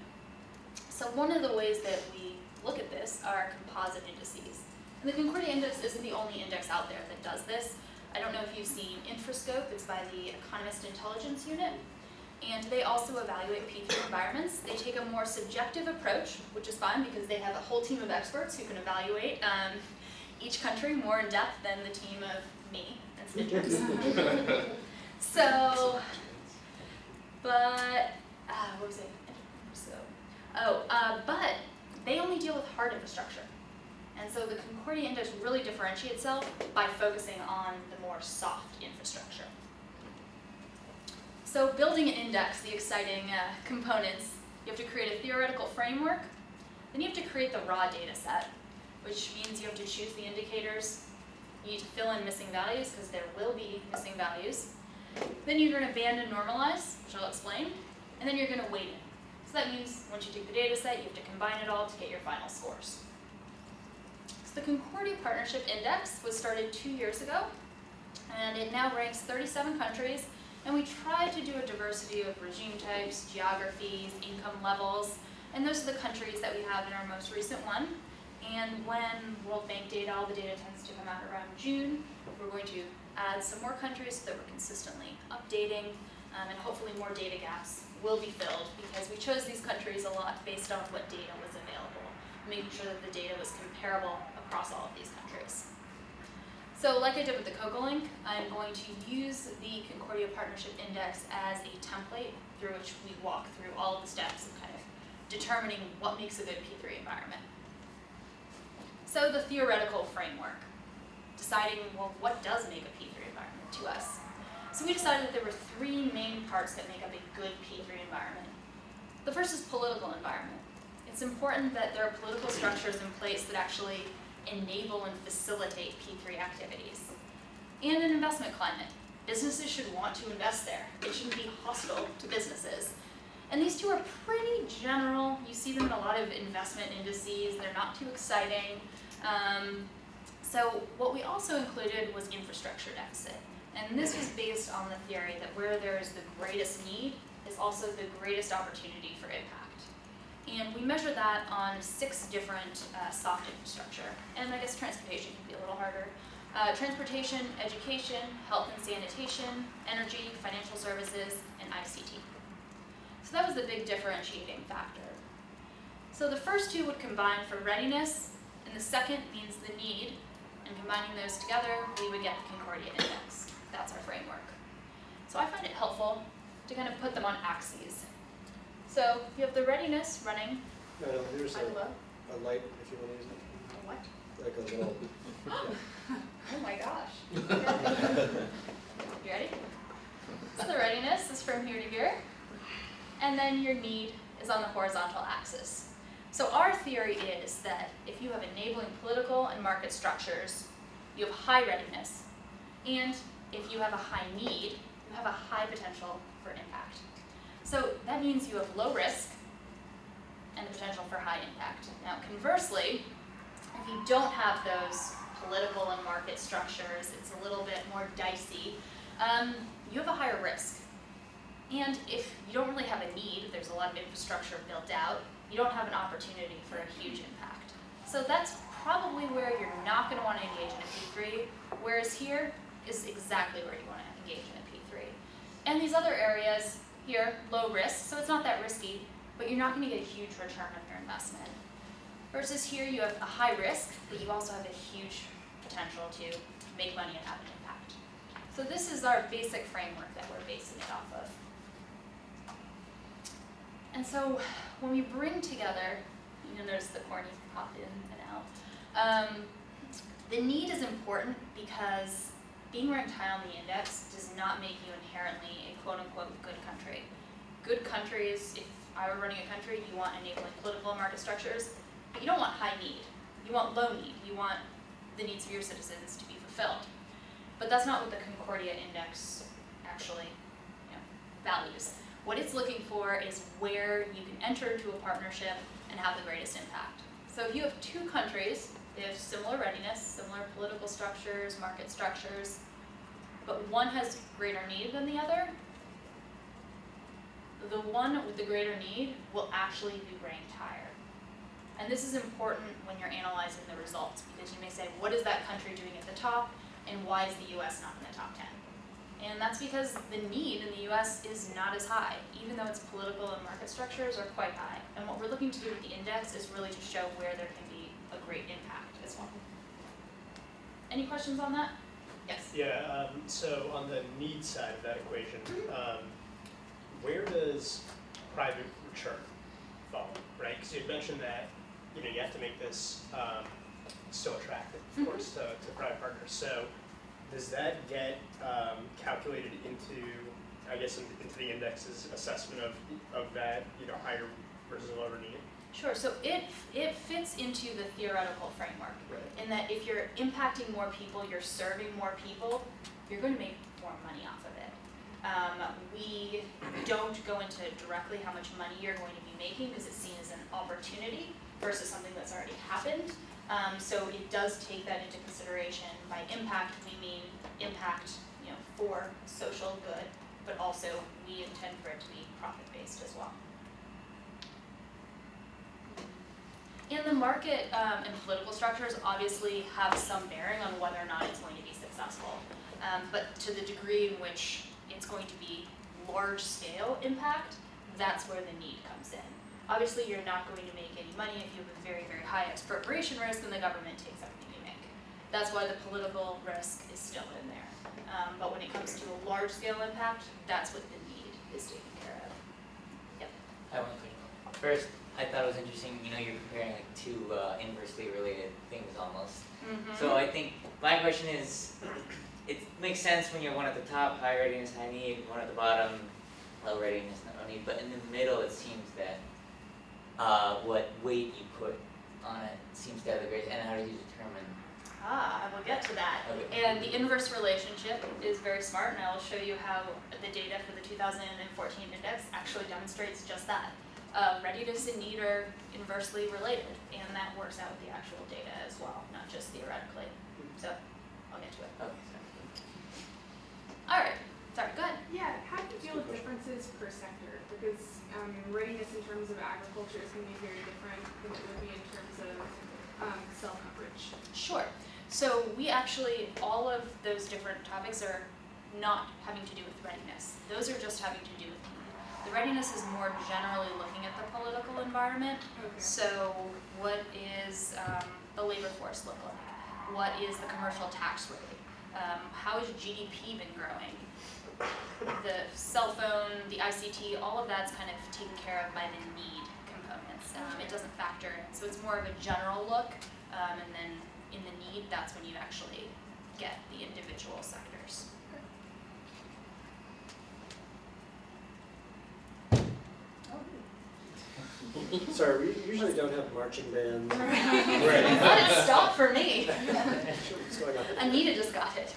So one of the ways that we look at this are composite indices. And the Concordia Index isn't the only index out there that does this. I don't know if you've seen Infrascope, it's by the Economist Intelligence Unit. And they also evaluate P3 environments. They take a more subjective approach, which is fine because they have a whole team of experts who can evaluate each country more in depth than the team of me and Stitchers. So, but, what was it? But they only deal with hard infrastructure. And so the Concordia Index really differentiates itself by focusing on the more soft infrastructure. So building an index, the exciting components, you have to create a theoretical framework, then you have to create the raw data set, which means you have to choose the indicators, you need to fill in missing values because there will be missing values. Then you're going to band and normalize, which I'll explain, and then you're going to weight it. So that means once you take the data set, you have to combine it all to get your final scores. So the Concordia Partnership Index was started 2 years ago, and it now ranks 37 countries And we tried to do a diversity of regime types, geographies, income levels, and those are the countries that we have in our most recent one. And when World Bank data, all the data tends to come out around June, we're going to add some more countries so that we're consistently updating, and hopefully more data gaps will be filled because we chose these countries a lot based on what data was available, making sure that the data was comparable across all of these countries. So like I did with the COCOLINK, I'm going to use the Concordia Partnership Index as a template through which we walk through all of the steps of kind of determining what makes a good P3 environment. So the theoretical framework, deciding, well, what does make a P3 environment to us? So we decided that there were three main parts that make up a good P3 environment. The first is political environment. It's important that there are political structures in place that actually enable and facilitate P3 activities. And an investment climate. Businesses should want to invest there. It shouldn't be hostile to businesses. And these two are pretty general. You see them in a lot of investment indices. They're not too exciting. So what we also included was infrastructure deficit. And this was based on the theory that where there is the greatest need is also the greatest opportunity for impact. And we measure that on 6 different soft infrastructure. And I guess transportation can be a little harder. Transportation, education, health and sanitation, energy, financial services, and ICT. So that was the big differentiating factor. So the first two would combine for readiness, and the second means the need. And combining those together, we would get the Concordia Index. That's our framework. So I find it helpful to kind of put them on axes. So you have the readiness running. No, here's I love. a light if you want to use it. What? Like a little. Oh my gosh. You ready? So the readiness is from here to here. And then your need is on the horizontal axis. So our theory is that if you have enabling political and market structures, you have high readiness. And if you have a high need, you have a high potential for impact. So that means you have low risk and the potential for high impact. Now conversely, if you don't have those political and market structures, it's a little bit more dicey, you have a higher risk. And if you don't really have a need, there's a lot of infrastructure built out, you don't have an opportunity for a huge impact. So that's probably where you're not going to want to engage in a P3, whereas here is exactly where you want to engage in a P3. And these other areas here, low risk, so it's not that risky, but you're not going to get a huge return on your investment. Versus here you have a high risk, but you also have a huge potential to make money and have an impact. So this is our basic framework that we're basing it off of. And so when we bring together, you notice the corny pop in and out, the need is important because being ranked high on the index does not make you inherently a quote-unquote good country. Good countries, if I were running a country, you want enabling political and market structures, but you don't want high need. You want low need. You want the needs of your citizens to be fulfilled. But that's not what the Concordia Index actually values. What it's looking for is where you can enter into a partnership and have the greatest impact. So if you have 2 countries, they have similar readiness, similar political structures, market structures, but one has greater need than the other, the one with the greater need will actually be ranked higher. And this is important when you're analyzing the results because you may say, what is that country doing at the top and why is the US not in the top 10? And that's because the need in the US is not as high, even though its political and market structures are quite high. And what we're looking to do with the index is really to show where there can be a great impact as well. Any questions on that? Yes? Yeah, so on the need side of that equation, where does private return fall, right? Because you mentioned that you have to make this still attractive, of course, to private partners. So does that get calculated into, I guess, into the index's assessment of that, higher versus lower need? Sure, so it fits into the theoretical framework in that if you're impacting more people, you're serving more people, you're going to make more money off of it. We don't go into directly how much money you're going to be making because it's seen as an opportunity versus something that's already happened. So it does take that into consideration. By impact, we mean impact, for social good but also we intend for it to be profit-based as well. And the market and political structures obviously have some bearing on whether or not it's going to be successful. But to the degree in which it's going to be large-scale impact, that's where the need comes in. Obviously, you're not going to make any money if you have a very, very high expropriation risk and the government takes everything you make. That's why the political risk is still in there. But when it comes to a large-scale impact, that's what the need is taken care of. I have one question. First, I thought it was interesting, you're comparing like two inversely related things almost. So I think my question is, it makes sense when you're one at the top, high readiness, high need, one at the bottom, low readiness, no need, but in the middle it seems that what weight you put on it seems to have the greatest, and how do you determine? I will get to that. Okay. And the inverse relationship is very smart, and I will show you how the data for the 2014 index actually demonstrates just that. Readiness and need are inversely related, and that works out with the actual data as well, not just theoretically. So, I'll get to it. Okay, sorry. All right, sorry, go ahead. Yeah, how do you deal with differences per sector? Because readiness in terms of agriculture is going to be very different than it would be in terms of cell coverage. Sure. So we actually, all of those different topics are not having to do with readiness. Those are just having to do with need. The readiness is more generally looking at the political environment. Okay. So what is the labor force look like? What is the commercial tax rate? How has GDP been growing? The cell phone, the ICT, all of that's kind of taken care of by the need components. It doesn't factor in. So it's more of a general look, and then in the need, that's when you actually get the individual sectors. Sorry, we usually don't have marching bands. Let it stop for me. What's going on? Anita just got it.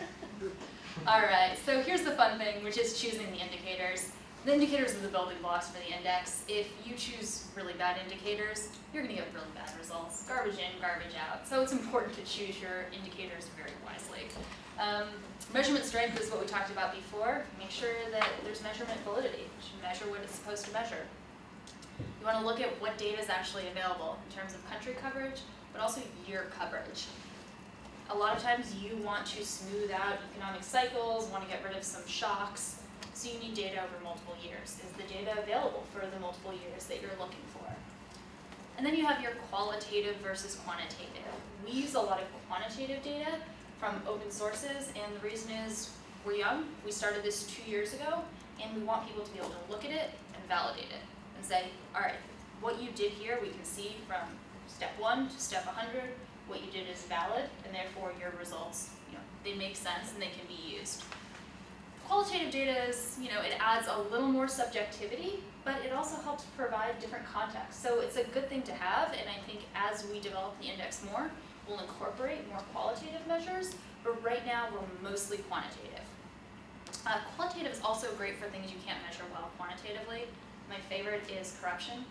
All right, so here's the fun thing, which is choosing the indicators. The indicators are the building blocks for the index. If you choose really bad indicators, you're gonna get really bad results. Garbage in, garbage out. So it's important to choose your indicators very wisely. Measurement strength is what we talked about before. Make sure that there's measurement validity. You should measure what it's supposed to measure. You wanna look at what data is actually available in terms of country coverage, but also year coverage. A lot of times you want to smooth out economic cycles, want to get rid of some shocks, so you need data over multiple years. Is the data available for the multiple years that you're looking for? And then you have your qualitative versus quantitative. We use a lot of quantitative data from open sources, and the reason is we're young. We started this 2 years ago, and we want people to be able to look at it and validate it and say, all right, what you did here, we can see from step 1 to step 100, what you did is valid, and therefore your results, they make sense and they can be used. Qualitative data is, it adds a little more subjectivity, but it also helps provide different context. So it's a good thing to have, and I think as we develop the index more, we'll incorporate more qualitative measures, but right now we're mostly quantitative. Qualitative is also great for things you can't measure well quantitatively. My favorite is corruption.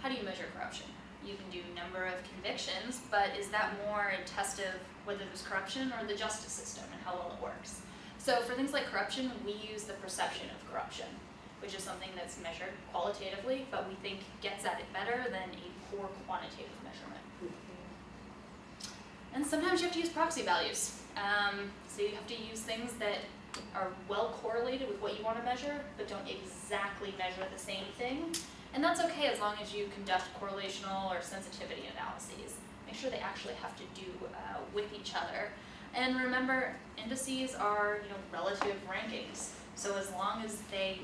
How do you measure corruption? You can do number of convictions, but is that more a test of whether there's corruption or the justice system and how well it works? So for things like corruption, we use the perception of corruption, which is something that's measured qualitatively, but we think gets at it better than a poor quantitative measurement. And sometimes you have to use proxy values. So you have to use things that are well correlated with what you want to measure, but don't exactly measure the same thing. And that's okay as long as you conduct correlational or sensitivity analyses. Make sure they actually have to do with each other. And remember, indices are relative rankings. So as long as they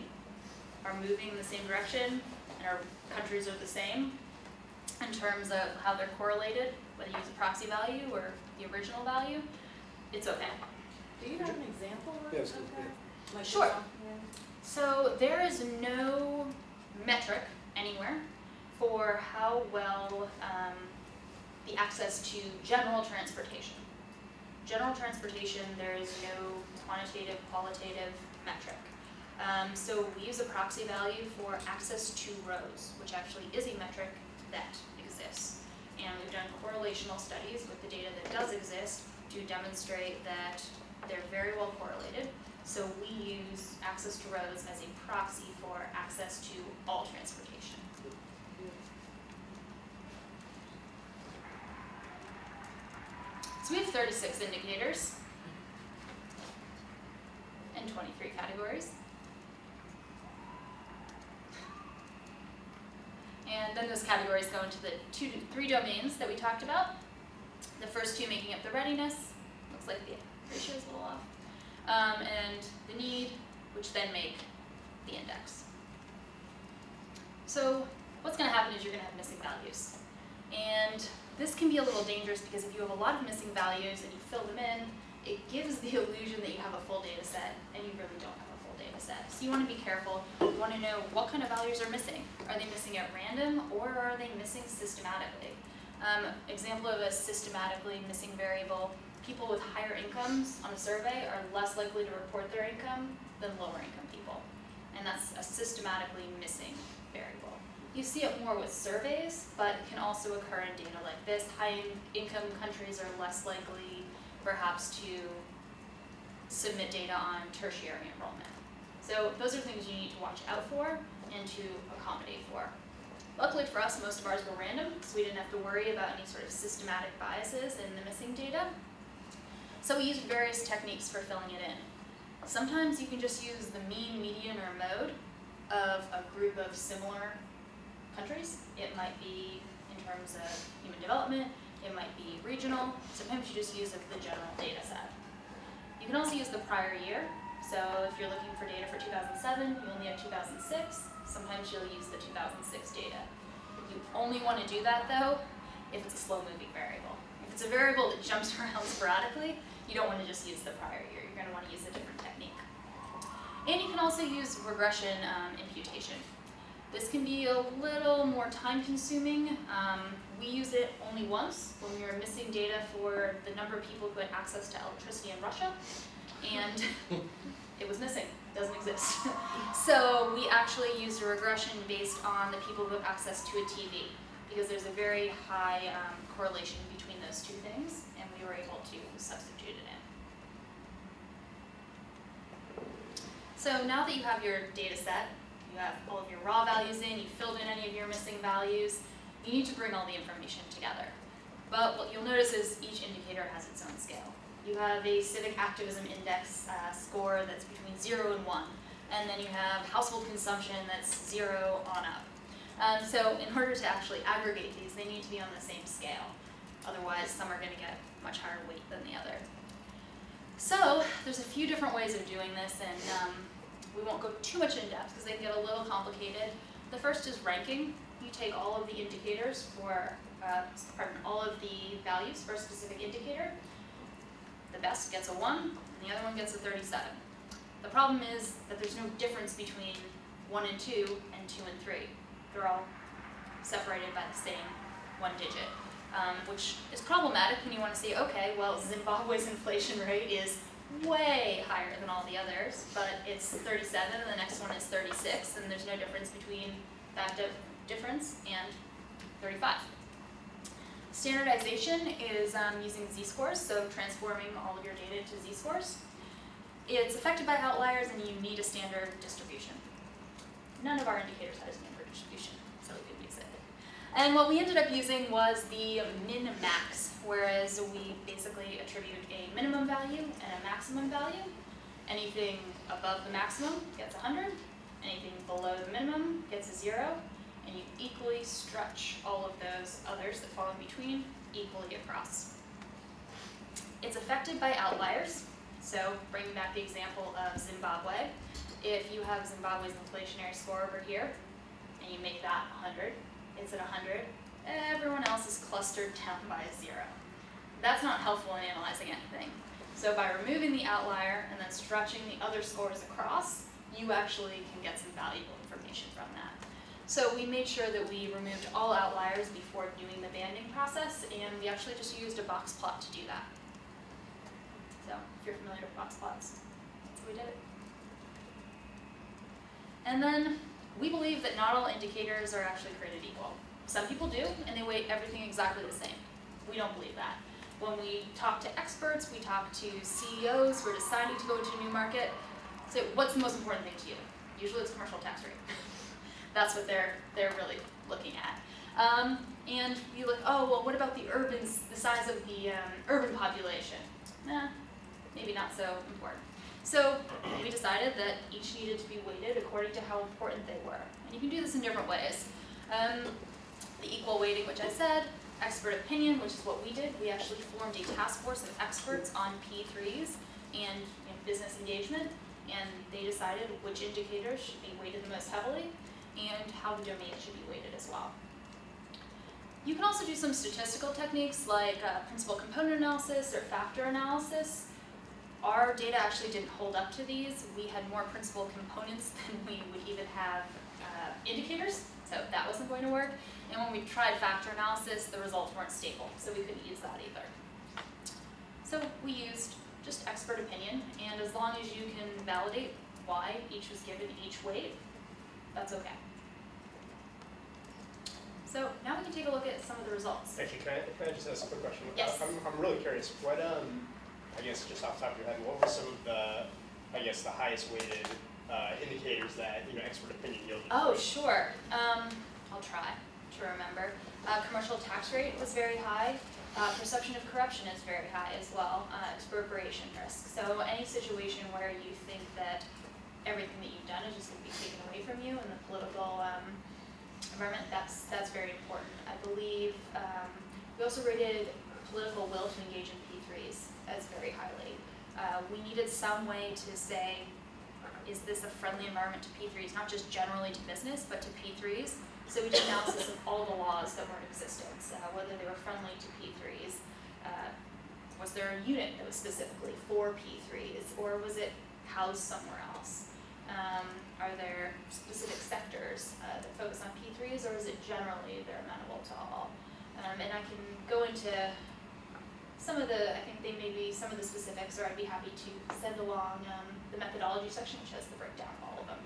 are moving in the same direction and our countries are the same in terms of how they're correlated, whether you use a proxy value or the original value, it's okay. Do you have an example of Yes, that? Like Sure. example? So there is no metric anywhere for how well the access to general transportation. General transportation, there is no quantitative, qualitative metric. So we use a proxy value for access to roads, which actually is a metric that exists. And we've done correlational studies with the data that does exist to demonstrate that they're very well correlated. So we use access to roads as a proxy for access to all transportation. So we have 36 indicators and 23 categories. And then those categories go into the 2 to 3 domains that we talked about. The first 2 making up the readiness, looks like the ratio is a little off, and the need, which then make the index. So what's going to happen is you're going to have missing values. And this can be a little dangerous because if you have a lot of missing values and you fill them in, it gives the illusion that you have a full data set, and you really don't have a full data set. So you want to be careful. You want to know what kind of values are missing. Are they missing at random, or are they missing systematically? Example of a systematically missing variable, people with higher incomes on a survey are less likely to report their income than lower income people. And that's a systematically missing variable. You see it more with surveys, but it can also occur in data like this. High income countries are less likely perhaps to submit data on tertiary enrollment. So those are things you need to watch out for and to accommodate for. Luckily for us, most of ours were random, so we didn't have to worry about any sort of systematic biases in the missing data. So we used various techniques for filling it in. Sometimes you can just use the mean, median, or mode of a group of similar countries. It might be in terms of human development, it might be regional. Sometimes you just use the general data set. You can also use the prior year. So if you're looking for data for 2007, you only have 2006. Sometimes you'll use the 2006 data. You only want to do that though if it's a slow-moving variable. If it's a variable that jumps around sporadically, you don't want to just use the prior year. You're going to want to use a different technique. And you can also use regression imputation. This can be a little more time-consuming. We use it only once when we were missing data for the number of people who had access to electricity in Russia, and it was missing, doesn't exist. So we actually used a regression based on the people who have access to a TV, because there's a very high correlation between those 2 things, and we were able to substitute it in. So now that you have your data set, you have all of your raw values in, you filled in any of your missing values, you need to bring all the information together. But what you'll notice is each indicator has its own scale. You have a civic activism index score that's between 0 and 1, and then you have household consumption that's 0 on up. So in order to actually aggregate these, they need to be on the same scale. Otherwise, some are going to get much higher weight than the other. So there's a few different ways of doing this, and we won't go too much in depth because they can get a little complicated. The first is ranking. You take all of the indicators for, all of the values for a specific indicator. The best gets a 1, and the other one gets a 37. The problem is that there's no difference between 1 and 2 and 2 and 3. They're all separated by the same 1 digit, which is problematic when you want to say, okay, well, Zimbabwe's inflation rate is way higher than all the others, but it's 37 and the next one is 36, and there's no difference between that difference and 35. Standardization is using z-scores, so transforming all of your data into z-scores. It's affected by outliers, and you need a standard distribution. None of our indicators had a standard distribution, so we could use it. And what we ended up using was the min-max, whereas we basically attribute a minimum value and a maximum value. Anything above the maximum gets 100, anything below the minimum gets a 0, and you equally stretch all of those others that fall in between equally across. It's affected by outliers, so bringing back the example of Zimbabwe, if you have Zimbabwe's inflationary score over here, and you make that 100, it's at 100, everyone else is clustered down by a 0. That's not helpful in analyzing anything. So by removing the outlier and then stretching the other scores across, you actually can get some valuable information from that. So we made sure that we removed all outliers before doing the banding process, and we actually just used a box plot to do that. So if you're familiar with box plots, that's how we did it. And then we believe that not all indicators are actually created equal. Some people do, and they weight everything exactly the same. We don't believe that. When we talk to experts, we talk to CEOs who are deciding to go into a new market, So what's the most important thing to you? Usually it's commercial tax rate. That's what they're really looking at. And you look, oh, well, what about the size of the urban population? Nah, maybe not so important. So we decided that each needed to be weighted according to how important they were. And you can do this in different ways. The equal weighting, which I said, expert opinion, which is what we did. We actually formed a task force of experts on P3s and business engagement, and they decided which indicators should be weighted the most heavily and how the domain should be weighted as well. You can also do some statistical techniques like principal component analysis or factor analysis. Our data actually didn't hold up to these. We had more principal components than we would even have indicators, so that wasn't going to work. And when we tried factor analysis, the results weren't stable, so we couldn't use that either. So we used just expert opinion, and as long as you can validate why each was given each weight, that's okay. So now we can take a look at some of the results. Actually, can I just ask a quick question? Yes. I'm really curious. What I guess just off the top of your head, what were some of the the highest weighted indicators that expert opinion yielded? Oh, sure. I'll try to remember. Commercial tax rate was very high. Perception of corruption is very high as well. Expropriation risk. So any situation where you think that everything that you've done is just going to be taken away from you in the political environment, that's very important. I believe we also rated political will to engage in P3s as very highly. We needed some way to say, is this a friendly environment to P3s, not just generally to business, but to P3s. So we did analysis of all the laws that were in existence, whether they were friendly to P3s. Was there a unit that was specifically for P3s, or was it housed somewhere else? Are there specific sectors that focus on P3s, or is it generally they're amenable to all? And I can go into some of the, I think they may be some of the specifics, or I'd be happy to send along the methodology section, which has the breakdown of all of them.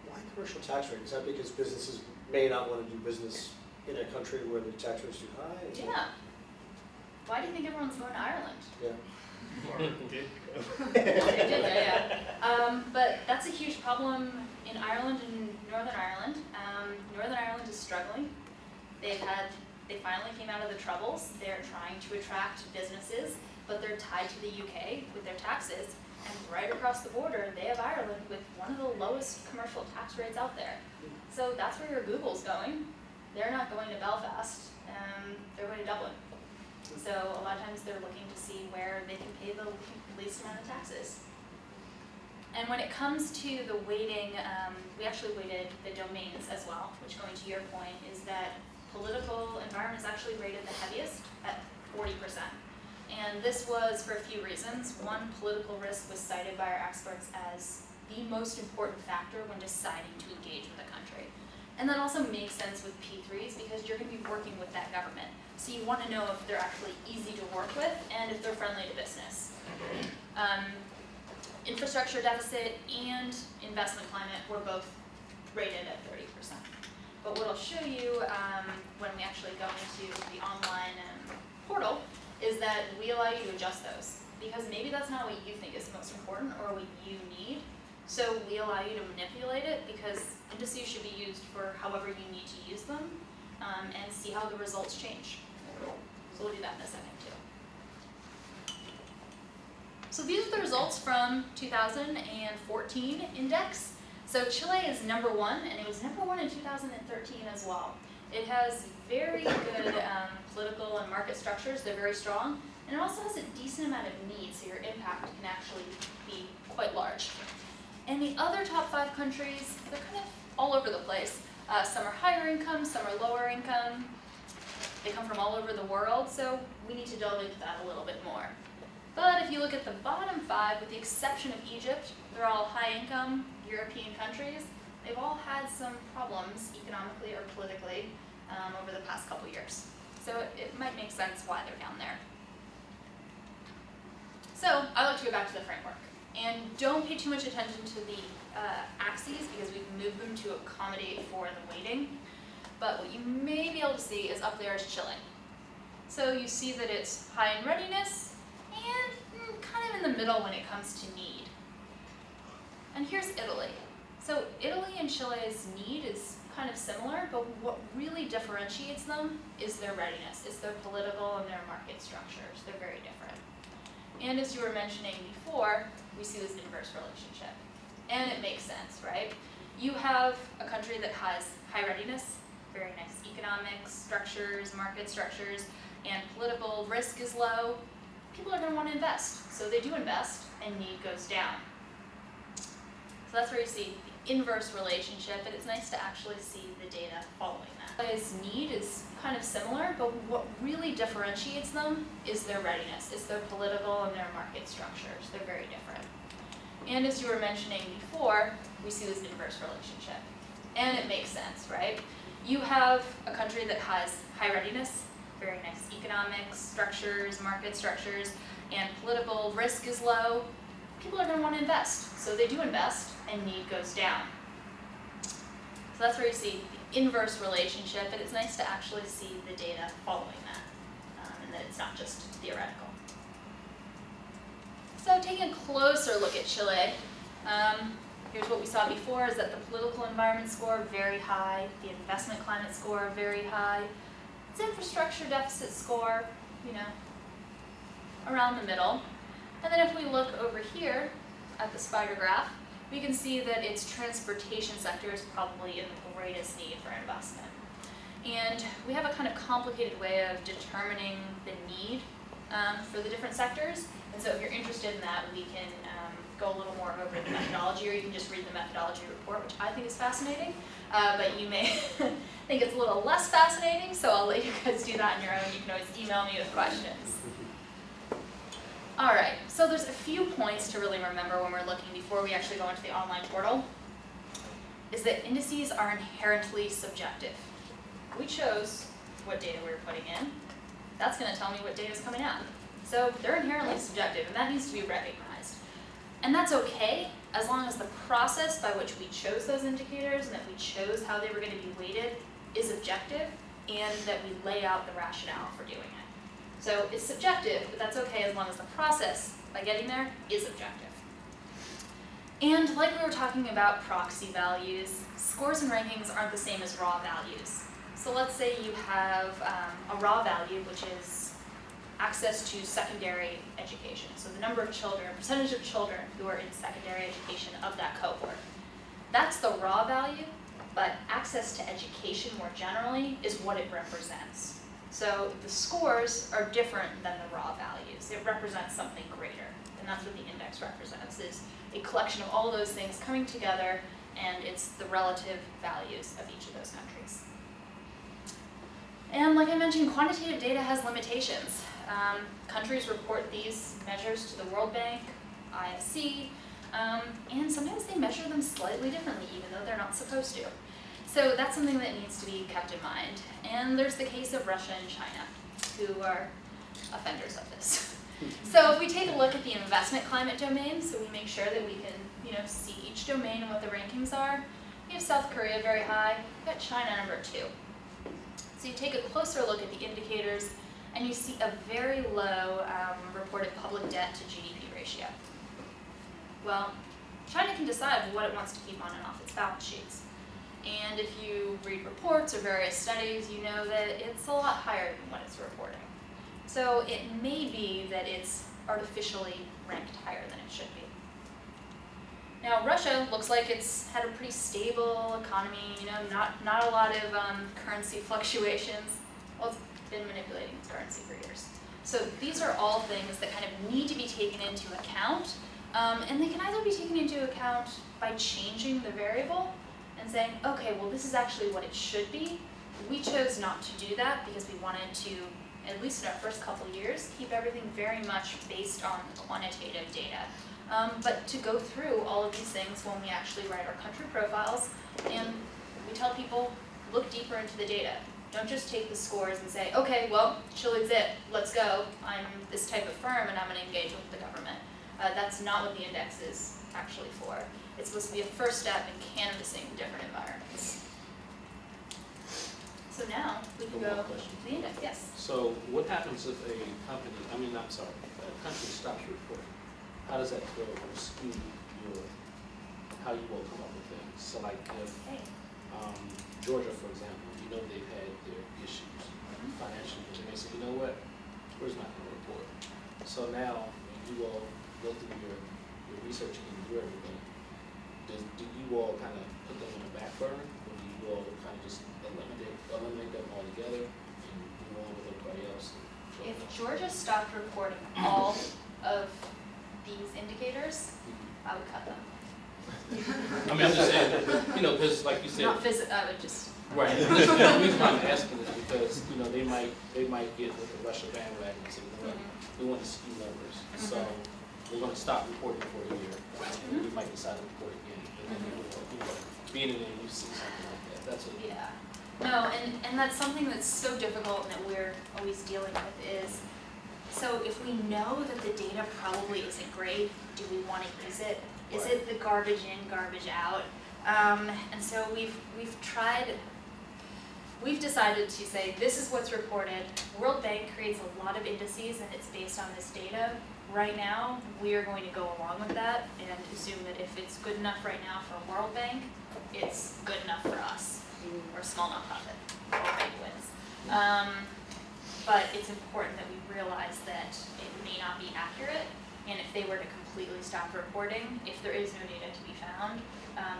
Why commercial tax rate? Is that because businesses may not want to do business in a country where the tax rate's too high? Is Yeah. Why do you think everyone's going to Ireland? Yeah. They did, yeah. But that's a huge problem in Ireland and Northern Ireland. Northern Ireland is struggling. They finally came out of the troubles. They're trying to attract businesses, but they're tied to the UK with their taxes. And right across the border, they have Ireland with one of the lowest commercial tax rates out there. So that's where your Google's going. They're not going to Belfast. They're going to Dublin. So a lot of times they're looking to see where they can pay the least amount of taxes. And when it comes to the weighting, we actually weighted the domains as well, which, going to your point, is that political environment is actually rated the heaviest at 40%. And this was for a few reasons. One, political risk was cited by our experts as the most important factor when deciding to engage with a country. And that also makes sense with P3s because you're going to be working with that government. So you want to know if they're actually easy to work with and if they're friendly to business. Infrastructure deficit and investment climate were both rated at 30%. But what I'll show you when we actually go into the online portal is that we allow you to adjust those, because maybe that's not what you think is most important or what you need. So we allow you to manipulate it, because indices should be used for however you need to use them, and see how the results change. So we'll do that in a second too. So these are the results from 2014 index. So Chile is number 1, and it was number 1 in 2013 as well. It has very good political and market structures. They're very strong. And it also has a decent amount of need, so your impact can actually be quite large. And the other top 5 countries, they're kind of all over the place. Some are higher income, some are lower income. They come from all over the world, so we need to delve into that a little bit more. But if you look at the bottom 5, with the exception of Egypt, they're all high income European countries. They've all had some problems economically or politically over the past couple years. So it might make sense why they're down there. So I like to go back to the framework. And don't pay too much attention to the axes, because we've moved them to accommodate for the weighting. But what you may be able to see is up there is Chile. So you see that it's high in readiness and kind of in the middle when it comes to need. And here's Italy. So Italy and Chile's need is kind of similar, but what really differentiates them is their readiness. It's their political and their market structures. They're very different. And as you were mentioning before, we see this inverse relationship. And it makes sense, right? You have a country that has high readiness, very nice economics, structures, market structures, and political risk is low. People are going to want to invest. So they do invest, and need goes down. So that's where you see the inverse relationship, and it's nice to actually see the data following that. Chile's need is kind of similar, but what really differentiates them is their readiness. It's their political and their market structures. They're very different. And as you were mentioning before, we see this inverse relationship. And it makes sense, right? You have a country that has high readiness, very nice economics, structures, market structures, and political risk is low. People are going to want to invest. So they do invest, and need goes down. So that's where you see the inverse relationship, and it's nice to actually see the data following that, and that it's not just theoretical. So taking a closer look at Chile, here's what we saw before, is that the political environment score very high, the investment climate score very high, its infrastructure deficit score, around the middle. And then if we look over here at the spider graph, we can see that its transportation sector is probably in the greatest need for investment. And we have a kind of complicated way of determining the need for the different sectors. And so if you're interested in that, we can go a little more over the methodology, or you can just read the methodology report, which I think is fascinating. But you may think it's a little less fascinating, so I'll let you guys do that on your own. You can always email me with questions. All right, so there's a few points to really remember when we're looking before we actually go into the online portal, is that indices are inherently subjective. We chose what data we were putting in. That's going to tell me what data is coming out. So they're inherently subjective, and that needs to be recognized. And that's okay, as long as the process by which we chose those indicators and that we chose how they were going to be weighted is objective, and that we lay out the rationale for doing it. So it's subjective, but that's okay as long as the process by getting there is objective. And like we were talking about proxy values, scores and rankings aren't the same as raw values. So let's say you have a raw value, which is access to secondary education. So the number of children, percentage of children who are in secondary education of that cohort. That's the raw value, but access to education more generally is what it represents. So the scores are different than the raw values. It represents something greater, and that's what the index represents, is a collection of all those things coming together, and it's the relative values of each of those countries. And like I mentioned, quantitative data has limitations. Countries report these measures to the World Bank, IFC, and sometimes they measure them slightly differently, even though they're not supposed to. So that's something that needs to be kept in mind. And there's the case of Russia and China, who are offenders of this. So if we take a look at the investment climate domain, so we make sure that we can see each domain and what the rankings are, we have South Korea very high, we've got China number 2. So you take a closer look at the indicators, and you see a very low reported public debt to GDP ratio. Well, China can decide what it wants to keep on and off its balance sheets. And if you read reports or various studies, you know that it's a lot higher than what it's reporting. So it may be that it's artificially ranked higher than it should be. Now Russia looks like it's had a pretty stable economy, not a lot of currency fluctuations. Well, it's been manipulating its currency for years. So these are all things that kind of need to be taken into account, and they can either be taken into account by changing the variable and saying, okay, well this is actually what it should be. We chose not to do that because we wanted to, at least in our first couple years, keep everything very much based on quantitative data. But to go through all of these things when we actually write our country profiles, and we tell people, look deeper into the data. Don't just take the scores and say, okay, well, Chile's it, let's go. I'm this type of firm and I'm going to engage with the government. That's not what the index is actually for. It's supposed to be a first step in canvassing different environments. So now we can go to the index, yes. So what happens if a country stops reporting? How does that throw or skew your how you all come up with things. So like if Okay. Georgia, for example, you know they've had their issues financially, and they say, you know what, we're just not gonna report. So now, when you all go through your research and do everything, do you all kind of put them on the back burner, or do you all kind of just eliminate them altogether and move on with everybody else? If Georgia stopped reporting all of these indicators, I would cut them. I mean, I'm just saying, you know, because like you said, Not I would just, right. The reason why I'm asking is because, you know, they might get with the Russia bandwagon and say, you know what, we want to skew numbers, so we're going to stop reporting for a year, and we might decide to report again, and then you know, being in there, you see something like that. That's what. yeah. No, and that's something that's so difficult and that we're always dealing with is, so if we know that the data probably isn't great, do we want to use it? Is it the garbage in, garbage out? And so we've decided to say this is what's reported. World Bank creates a lot of indices and it's based on this data. Right now, we are going to go along with that and assume that if it's good enough right now for World Bank, it's good enough for us. We're a small nonprofit. World Bank wins. But it's important that we realize that it may not be accurate, and if they were to completely stop reporting, if there is no data to be found,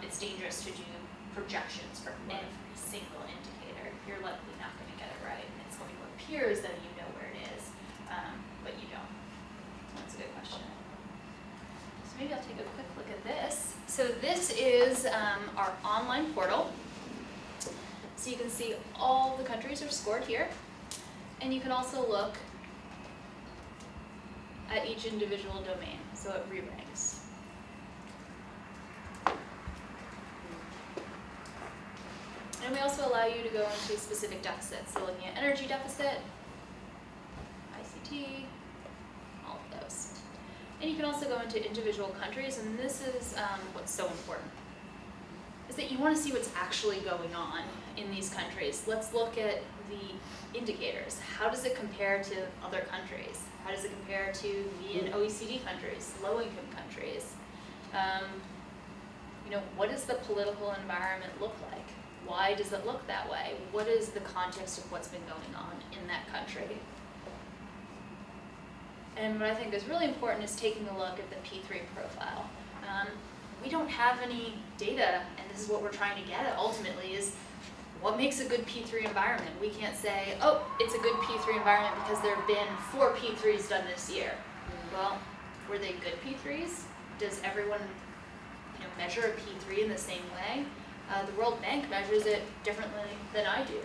it's dangerous to do projections for every single indicator. You're likely not going to get it right, and it's going to appear as though you know where it is, but you don't. That's a good question. So maybe I'll take a quick look at this. So this is our online portal. So you can see all the countries are scored here. And you can also look at each individual domain, so it re-ranks. And we also allow you to go into specific deficits, so looking at energy deficit, ICT, all of those. And you can also go into individual countries, and this is what's so important, is that you want to see what's actually going on in these countries. Let's look at the indicators. How does it compare to other countries? How does it compare to the OECD countries, low-income countries? You know, what does the political environment look like? Why does it look that way? What is the context of what's been going on in that country? And what I think is really important is taking a look at the P3 profile. We don't have any data, and this is what we're trying to get at ultimately, is what makes a good P3 environment. We can't say, oh, it's a good P3 environment because there have been 4 P3s done this year. Well, were they good P3s? Does everyone measure a P3 in the same way? The World Bank measures it differently than I do.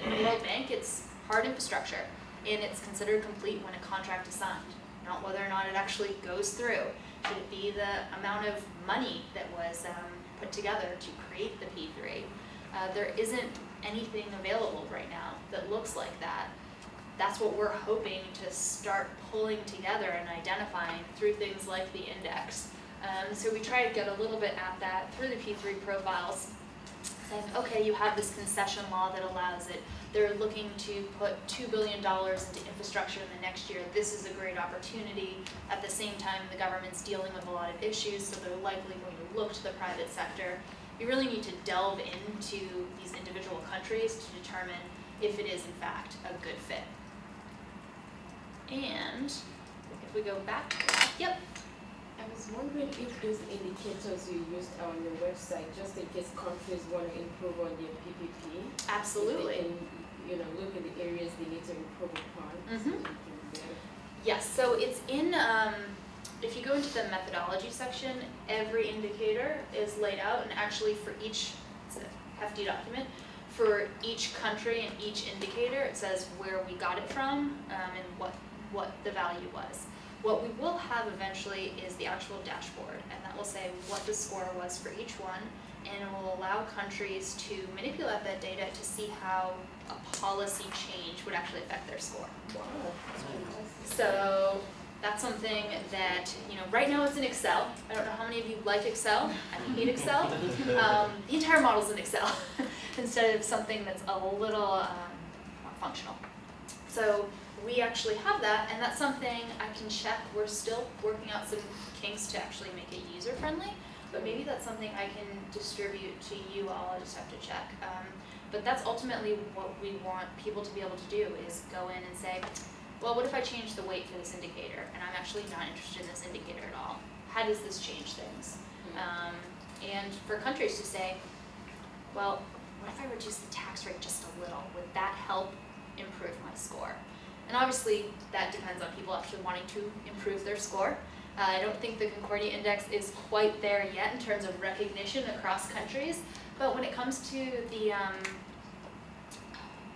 In the World Bank, it's hard infrastructure, and it's considered complete when a contract is signed, not whether or not it actually goes through. Should it be the amount of money that was put together to create the P3? There isn't anything available right now that looks like that. That's what we're hoping to start pulling together and identifying through things like the index. So we try to get a little bit at that through the P3 profiles, saying, okay, you have this concession law that allows it. They're looking to put $2 billion into infrastructure in the next year. This is a great opportunity. At the same time, the government's dealing with a lot of issues, so they're likely going to look to the private sector. You really need to delve into these individual countries to determine if it is, in fact, a good fit. And if we go back, yep. I was wondering if those indicators you used on your website, just in case countries want to improve on their PPP. Absolutely. If they can, look at the areas they need to improve upon. So they can better. Yes, so it's in, if you go into the methodology section, every indicator is laid out, and actually for each, it's a hefty document, for each country and each indicator, it says where we got it from and what the value was. What we will have eventually is the actual dashboard, and that will say what the score was for each one, and it will allow countries to manipulate that data to see how a policy change would actually affect their score. Wow, that's fantastic. So that's something that, right now it's in Excel. I don't know how many of you like Excel. I hate Excel. The entire model's in Excel instead of something that's a little more functional. So we actually have that, and that's something I can check. We're still working out some kinks to actually make it user-friendly. but maybe that's something I can distribute to you all, I just have to check. But that's ultimately what we want people to be able to do, is go in and say, well, what if I change the weight for this indicator, and I'm actually not interested in this indicator at all? How does this change things? And for countries to say, well, what if I reduce the tax rate just a little? Would that help improve my score? And obviously, that depends on people actually wanting to improve their score. I don't think the Concordia Index is quite there yet in terms of recognition across countries, but when it comes to the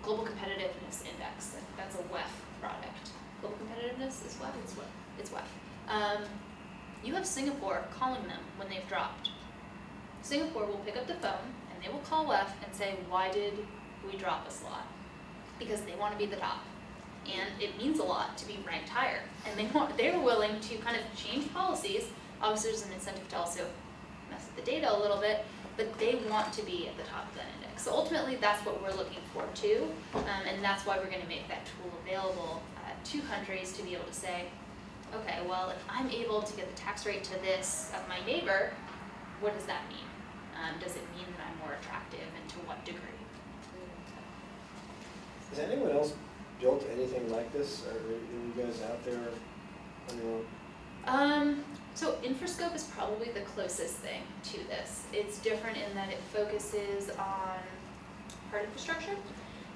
Global Competitiveness Index, that's a WEF product. Global Competitiveness is WEF? It's what? It's WEF. You have Singapore calling them when they've dropped. Singapore will pick up the phone and they will call WEF and say, why did we drop a slot? Because they want to be the top. And it means a lot to be ranked higher. And they're willing to kind of change policies. Obviously there's an incentive to also mess with the data a little bit, but they want to be at the top of that index. So ultimately that's what we're looking for too, and that's why we're going to make that tool available to countries to be able to say, okay, well, if I'm able to get the tax rate to this of my neighbor, what does that mean? Does it mean that I'm more attractive, and to what degree? Has anyone else built anything like this? Are you guys out there on your own? So Infrascope is probably the closest thing to this. It's different in that it focuses on hard infrastructure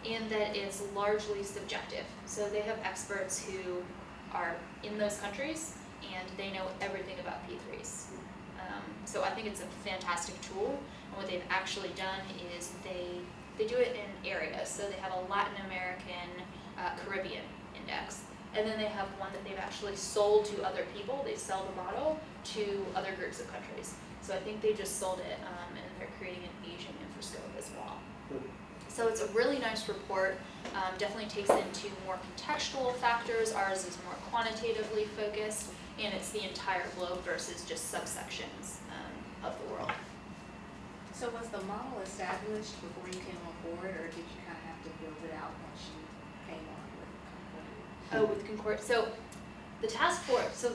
and that it's largely subjective. So they have experts who are in those countries and they know everything about P3s. So I think it's a fantastic tool, and what they've actually done is they do it in areas. So they have a Latin American, Caribbean index. And then they have one that they've actually sold to other people. They sell the model to other groups of countries. So I think they just sold it, and they're creating an Asian Infrascope as well. So it's a really nice report. Definitely takes into more contextual factors. Ours is more quantitatively focused, and it's the entire globe versus just subsections of the world. So was the model established before you came on board, or did you kind of have to build it out once you came on with Concordia? Oh, with Concord. So the task force, so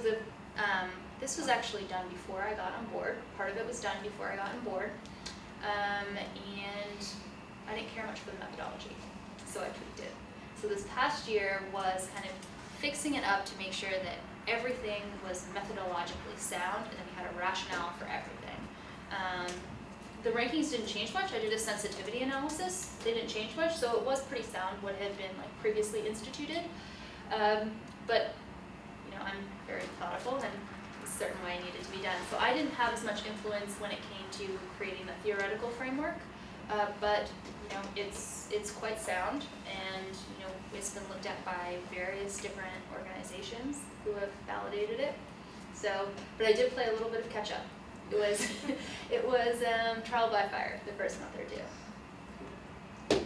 this was actually done before I got on board. Part of it was done before I got on board. And I didn't care much for the methodology, so I tweaked it. So this past year was kind of fixing it up to make sure that everything was methodologically sound and then we had a rationale for everything. The rankings didn't change much. I did a sensitivity analysis. They didn't change much, so it was pretty sound what had been like previously instituted. But you know, I'm very methodical, and a certain way needed to be done. So I didn't have as much influence when it came to creating the theoretical framework, but you know, it's quite sound, and you know, it's been looked at by various different organizations who have validated it. So, but I did play a little bit of catch up. It was trial by fire the first month or two.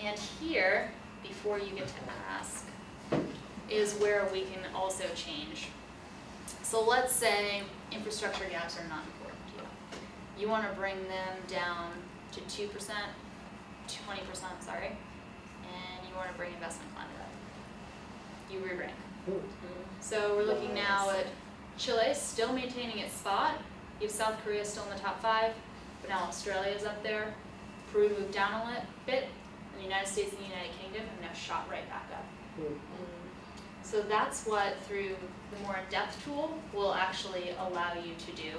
And here, before you get to ask, is where we can also change. So let's say infrastructure gaps are not important to you. You want to bring them down to 2%, 20%, sorry, and you want to bring investment climate up. You re-rank. So we're looking now at Chile still maintaining its spot. You have South Korea still in the top 5, but now Australia is up there. Peru moved down a bit, and the United States and the United Kingdom have now shot right back up. So that's what, through the more in-depth tool, will actually allow you to do.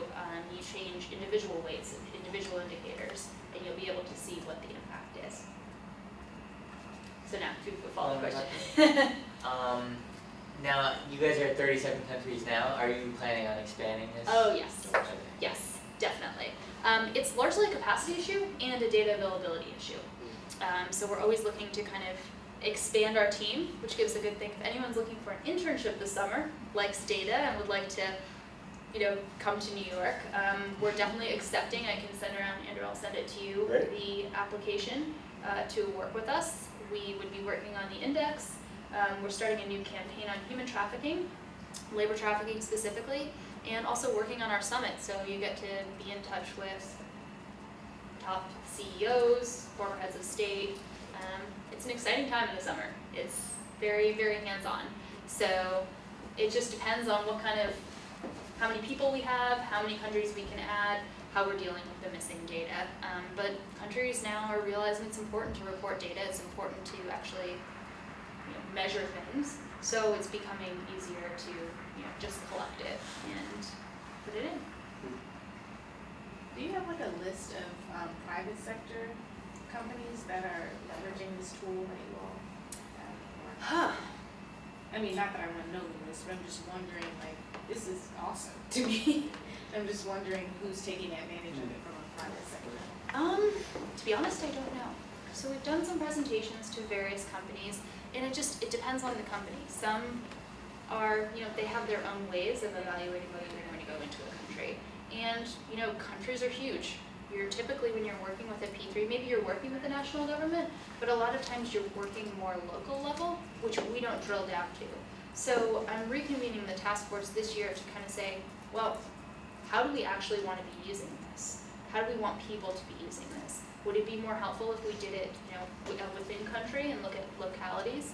You change individual weights, individual indicators, and you'll be able to see what the impact is. So now, if you have a follow-up question. Now, you guys are at 37 countries now. Are you planning on expanding this? Oh, yes. Okay. Yes, definitely. It's largely a capacity issue and a data availability issue. So we're always looking to kind of expand our team, which gives a good thing. If anyone's looking for an internship this summer, likes data, and would like to, you know, come to New York, we're definitely accepting. I can send around, Andrew, I'll send it to you, Great. the application to work with us. We would be working on the index. We're starting a new campaign on human trafficking, labor trafficking specifically, and also working on our summit. So you get to be in touch with top CEOs, former heads of state. It's an exciting time in the summer. It's very, very hands-on. So it just depends on what kind of how many people we have, how many countries we can add, how we're dealing with the missing data. But countries now are realizing it's important to report data, it's important to actually measure things. So it's becoming easier to just collect it and put it in. Do you have like a list of private sector companies that are leveraging this tool that you all have? Huh. I mean, not that I want to know the list, but I'm just wondering, like, this is awesome to me. I'm just wondering who's taking advantage of it from a private sector. To be honest, I don't know. So we've done some presentations to various companies, and it depends on the company. Some are, they have their own ways of evaluating whether they're going to go into a country. And, countries are huge. You're typically, when you're working with a P3, maybe you're working with the national government, but a lot of times you're working more local level, which we don't drill down to. So I'm reconvening the task force this year to kind of say, well, how do we actually want to be using this? How do we want people to be using this? Would it be more helpful if we did it, within country and look at localities?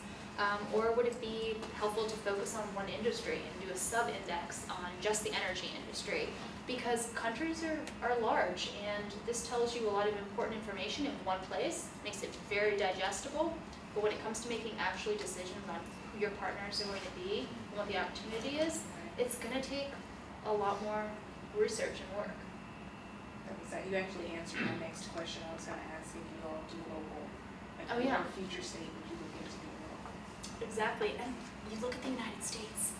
Or would it be helpful to focus on one industry and do a sub-index on just the energy industry? Because countries are large, and this tells you a lot of important information in one place, makes it very digestible, but when it comes to making actually decisions on who your partners are going to be and what the opportunity is, it's going to take a lot more research and work. You actually answered my next question. I was going to ask if you all do local. Like, Oh, yeah. what future state would you look into doing local? Exactly, and you look at the United States,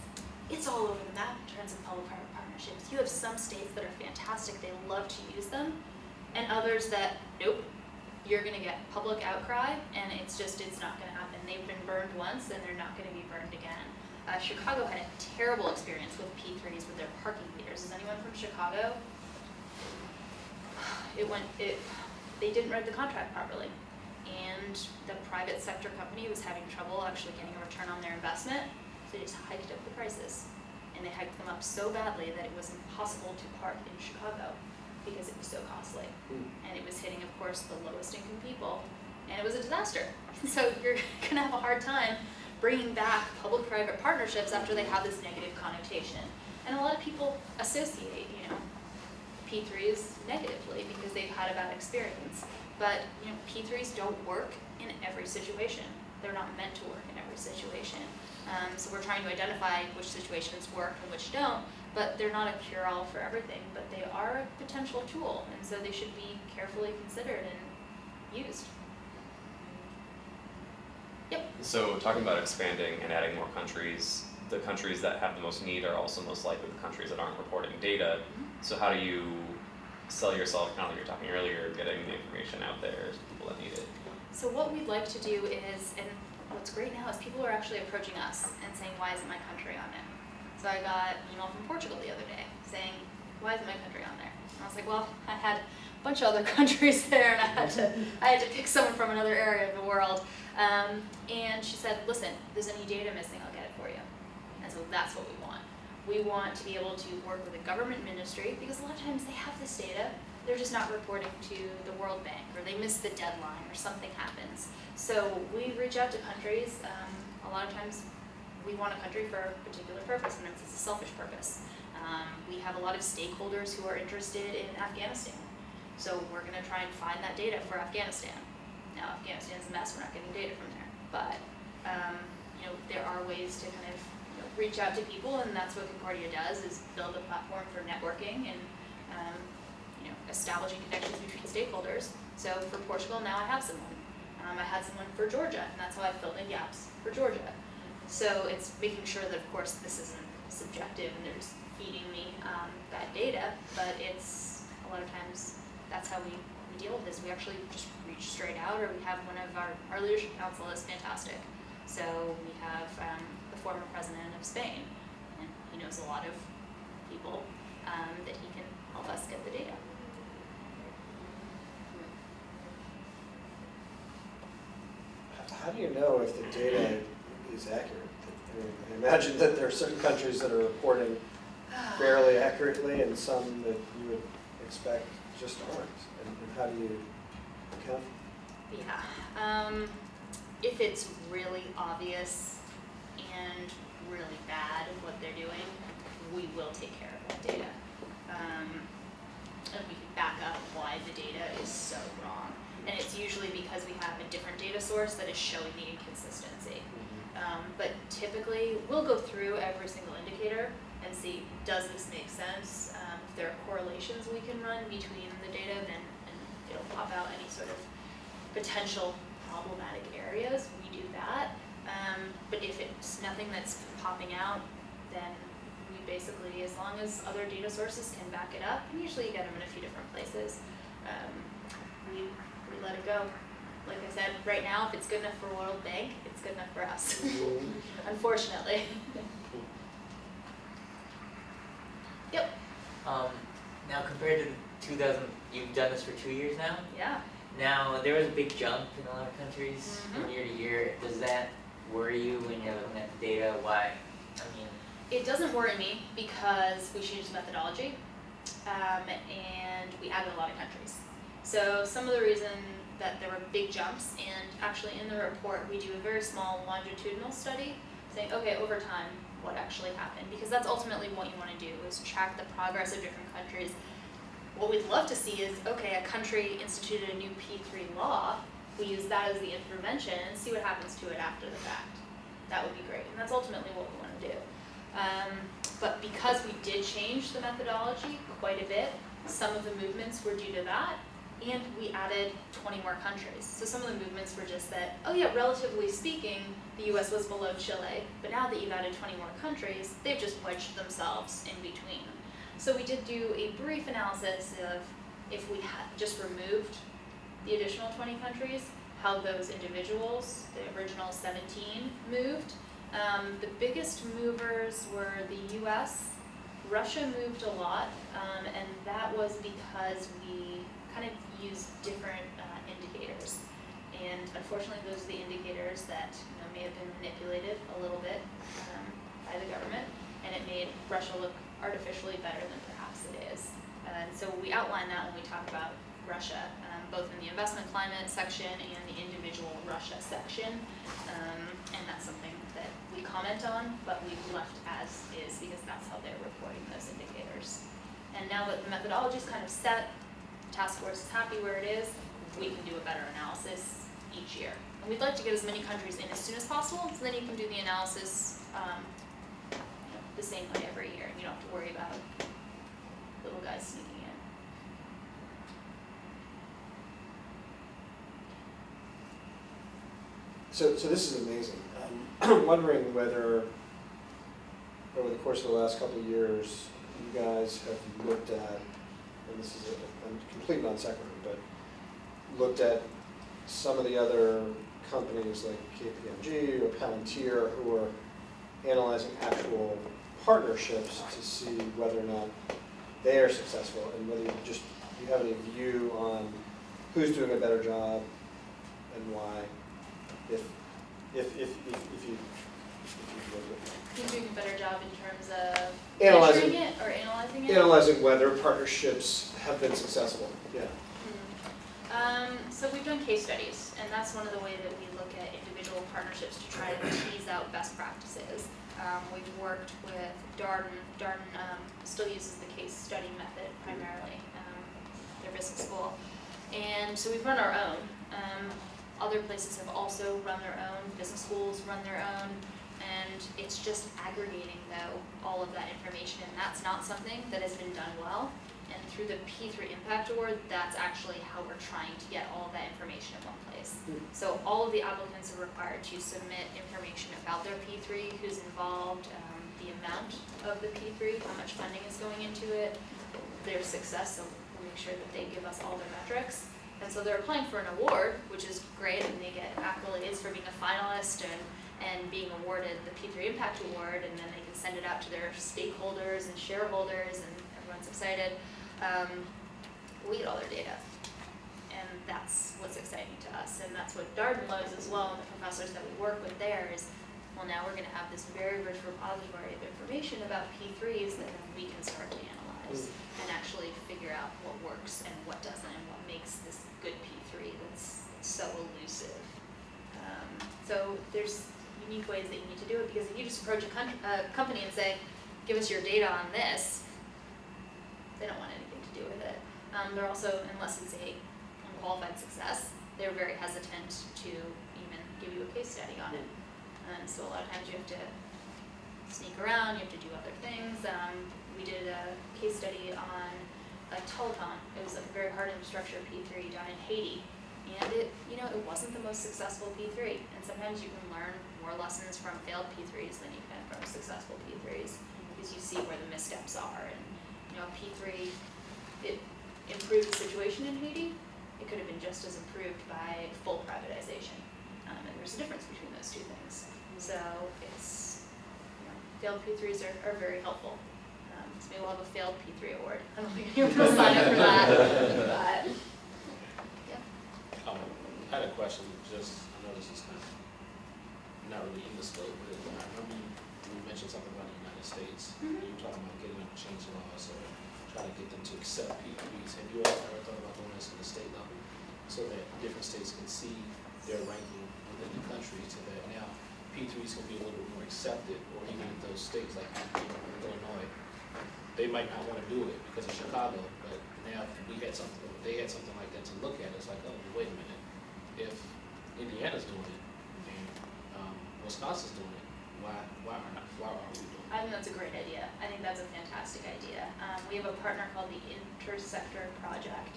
it's all over the map in terms of public-private partnerships. You have some states that are fantastic, they love to use them, and others that, nope, you're gonna get public outcry, and it's not gonna happen. They've been burned once, and they're not gonna be burned again. Chicago had a terrible experience with P3s with their parking meters. Is anyone from Chicago? They didn't write the contract properly, and the private sector company was having trouble actually getting a return on their investment, so they just hiked up the prices. And they hiked them up so badly that it was impossible to park in Chicago because it was so costly. And it was hitting, of course, the lowest income people, and it was a disaster. So you're gonna have a hard time bringing back public-private partnerships after they have this negative connotation. And a lot of people associate, P3s negatively because they've had a bad experience. But, P3s don't work in every situation. They're not meant to work in every situation. So we're trying to identify which situations work and which don't, but they're not a cure-all for everything, but they are a potential tool, and so they should be carefully considered and used. Yep. So talking about expanding and adding more countries, the countries that have the most need are also most likely the countries that aren't reporting data. So how do you sell yourself, kind of like you were talking earlier, getting the information out there to people that need it? So what we'd like to do is, and what's great now is people are actually approaching us and saying, why isn't my country on it? So I got an email from Portugal the other day saying, why isn't my country on there? And I was like, well, I had a bunch of other countries there, and I had to pick someone from another area of the world. And she said, listen, if there's any data missing, I'll get it for you. And so that's what we want. We want to be able to work with a government ministry, because a lot of times they have this data, they're just not reporting to the World Bank, or they miss the deadline, or something happens. So we reach out to countries. A lot of times we want a country for a particular purpose, and it's a selfish purpose. We have a lot of stakeholders who are interested in Afghanistan. So we're going to try and find that data for Afghanistan. Now, Afghanistan's a mess, we're not getting data from there. But, there are ways to kind of reach out to people, and that's what Concordia does, is build a platform for networking and establishing connections between stakeholders. So for Portugal, now I have someone. I had someone for Georgia, and that's how I filled in gaps for Georgia. So it's making sure that, of course, this isn't subjective and they're just feeding me bad data, but it's a lot of times that's how we deal with this. We actually just reach straight out, or we have one of our leadership council is fantastic. So we have the former president of Spain, and he knows a lot of people that he can help us get the data. How do you know if the data is accurate? I imagine that there are certain countries that are reporting fairly accurately and some that you would expect just aren't. And how do you account? Yeah. If it's really obvious and really bad what they're doing, we will take care of that data. And we can back up why the data is so wrong. And it's usually because we have a different data source that is showing the inconsistency. But typically, we'll go through every single indicator and see, does this make sense? If there are correlations we can run between the data, then and it'll pop out any sort of potential problematic areas, we do that. But if it's nothing that's popping out, then we basically, as long as other data sources can back it up, and usually you get them in a few different places, we let it go. Like I said, right now, if it's good enough for World Bank, it's good enough for us, unfortunately. Yep. Now compared to 2000, you've done this for 2 years now? Yeah. Now, there was a big jump in a lot of countries from year to year. Does that worry you when you're looking at the data? Why? I mean, It doesn't worry me because we changed the methodology, and we added a lot of countries. So some of the reason that there were big jumps, and actually in the report we do a very small longitudinal study saying, okay, over time, what actually happened? Because that's ultimately what you want to do, is track the progress of different countries. What we'd love to see is, okay, a country instituted a new P3 law, we use that as the intervention and see what happens to it after the fact. That would be great, and that's ultimately what we want to do. But because we did change the methodology quite a bit, some of the movements were due to that, and we added 20 more countries. So some of the movements were just that, oh yeah, relatively speaking, the US was below Chile, but now that you've added 20 more countries, they've just wedged themselves in between. So we did do a brief analysis of if we had just removed the additional 20 countries, how those individuals, the original 17, moved. The biggest movers were the US, Russia moved a lot, and that was because we kind of used different indicators. And unfortunately, those are the indicators that may have been manipulated a little bit by the government, and it made Russia look artificially better than perhaps it is. And so we outline that when we talk about Russia, both in the investment climate section and the individual Russia section. And that's something that we comment on, but we've left as is because that's how they're reporting those indicators. And now that the methodology is kind of set, task force is happy where it is, we can do a better analysis each year. And we'd like to get as many countries in as soon as possible, so then you can do the analysis the same way every year, and you don't have to worry about little guys sneaking in. So this is amazing. I'm wondering whether, over the course of the last couple of years, you guys have looked at, and this is a complete non sequitur, but looked at some of the other companies like KPMG or Palantir who are analyzing actual partnerships to see whether or not they are successful, and whether you have any view on who's doing a better job and why, if you look at Who's doing a better job in terms of Analyzing- measuring it or analyzing it? analyzing whether partnerships have been successful. Yeah. So we've done case studies, and that's one of the ways that we look at individual partnerships to try to tease out best practices. We've worked with Darden. Darden still uses the case study method primarily, their business school. And so we've run our own. Other places have also run their own, business schools run their own, and it's just aggregating, though, all of that information, and that's not something that has been done well. And through the P3 Impact Award, that's actually how we're trying to get all of that information in one place. So all of the applicants are required to submit information about their P3, who's involved, the amount of the P3, how much funding is going into it, their success, so we'll make sure that they give us all their metrics. And so they're applying for an award, which is great, and they get accolades for being a finalist and being awarded the P3 Impact Award, and then they can send it out to their stakeholders and shareholders, and everyone's excited. We get all their data, and that's what's exciting to us, and that's what Darden loves as well, and the professors that we work with there is, well, now we're going to have this very rich repository of information about P3s that then we can start to analyze and actually figure out what works and what doesn't, and what makes this good P3 that's so elusive. So there's unique ways that you need to do it, because if you just approach a company and say, give us your data on this, they don't want anything to do with it. They're also, unless it's a unqualified success, they're very hesitant to even give you a case study on it. And so a lot of times you have to sneak around, you have to do other things. We did a case study on a Telecom. It was a very hard infrastructure P3 down in Haiti. And it wasn't the most successful P3. And sometimes you can learn more lessons from failed P3s than you can from successful P3s, because you see where the missteps are. And P3, it improved the situation in Haiti. It could have been just as improved by full privatization. And there's a difference between those two things. So it's, failed P3s are very helpful. So maybe we'll have a failed P3 award. I don't think anyone will sign up for that, but yeah. I had a question, just, I know this is kind of not really in the scope, but I remember you mentioned something about the United States. You were talking about getting them to change laws or try to get them to accept P3s. Have you ever thought about doing this at the state level so that different states can see their ranking within the country, so that now P3s can be a little bit more accepted, or even in those states like Illinois, they might not want to do it because of Chicago, but now if they had something like that to look at, it's like, oh, wait a minute, if Indiana's doing it and Wisconsin's doing it, why aren't we doing it? I think that's a great idea. I think that's a fantastic idea. We have a partner called the Intersector Project.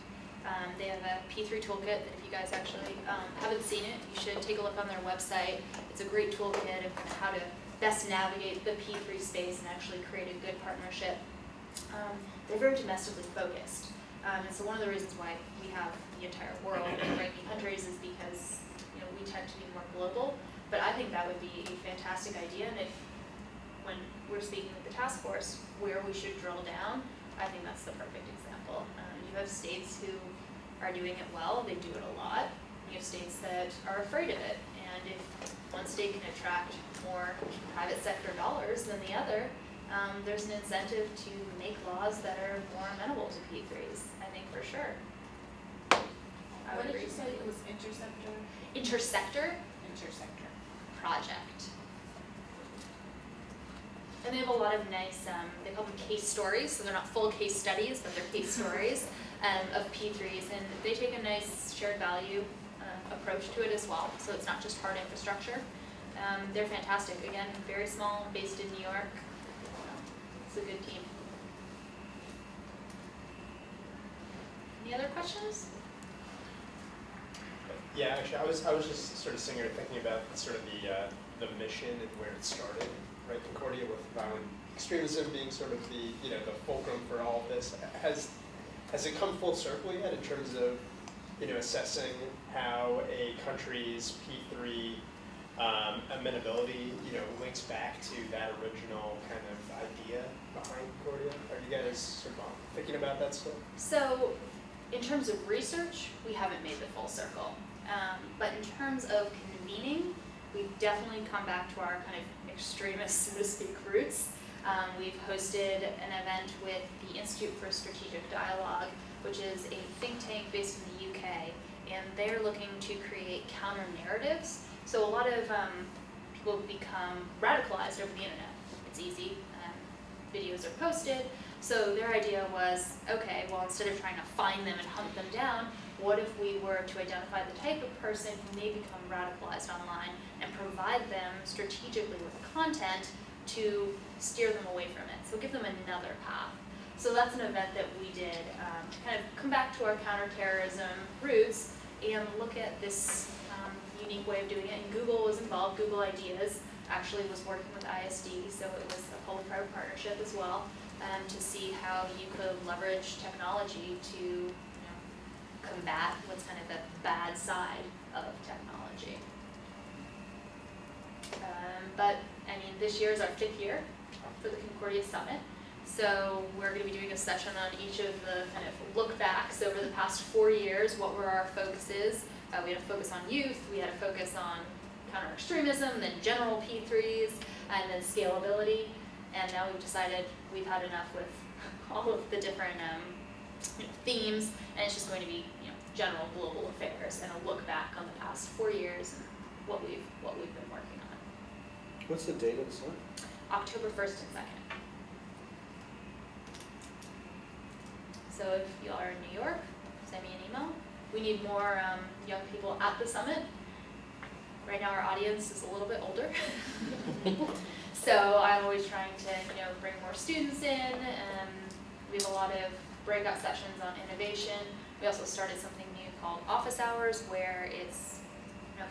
They have a P3 toolkit that if you guys actually haven't seen it, you should take a look on their website. It's a great toolkit of kind of how to best navigate the P3 space and actually create a good partnership. They're very domestically focused. And so one of the reasons why we have the entire world ranking countries is because we tend to be more global. But I think that would be a fantastic idea. And if, when we're speaking with the task force, where we should drill down, I think that's the perfect example. You have states who are doing it well, they do it a lot. You have states that are afraid of it. And if one state can attract more private sector dollars than the other, there's an incentive to make laws that are more amenable to P3s, I think for sure. I would What did agree. you say it was Intersector? Intersector Intersector. Project. And they have a lot of nice, they call them case stories, so they're not full case studies, but they're case stories of P3s, and they take a nice shared value approach to it as well, so it's not just hard infrastructure. They're fantastic, again, very small, based in New York. It's a good team. Any other questions? Yeah, actually, I was just sort of sitting here thinking about sort of the mission and where it started, right? Concordia, with violent extremism being sort of the the fulcrum for all of this. Has it come full circle yet in terms of assessing how a country's P3 amenability links back to that original kind of idea behind Concordia? Are you guys sort of thinking about that still? So, in terms of research, we haven't made the full circle. But in terms of convening, we've definitely come back to our kind of extremist, so to speak, roots. We've hosted an event with the Institute for Strategic Dialogue, which is a think tank based in the UK, and they're looking to create counter-narratives. So a lot of people become radicalized over the internet. It's easy, videos are posted. So their idea was, okay, well, instead of trying to find them and hunt them down, what if we were to identify the type of person who may become radicalized online and provide them strategically with content to steer them away from it, so give them another path. So that's an event that we did to kind of come back to our counterterrorism roots and look at this unique way of doing it. And Google was involved, Google Ideas actually was working with ISD, so it was a public-private partnership as well, to see how you could leverage technology to combat what's kind of the bad side of technology. But I mean, this year is our 5th year for the Concordia Summit. So we're going to be doing a session on each of the kind of look backs over the past 4 years. What were our focuses? We had a focus on youth, we had a focus on counter-extremism, then general P3s, and then scalability. And now we've decided we've had enough with all of the different themes, and it's just going to be general global affairs and a look back on the past 4 years and what we've been working on. What's the date of the summit? October 1st and 2nd. if you are in New York, send me an email. We need more young people at the summit. Right now our audience is a little bit older. So I'm always trying to, bring more students in. We have a lot of breakout sessions on innovation. We also started something new called office hours, where it's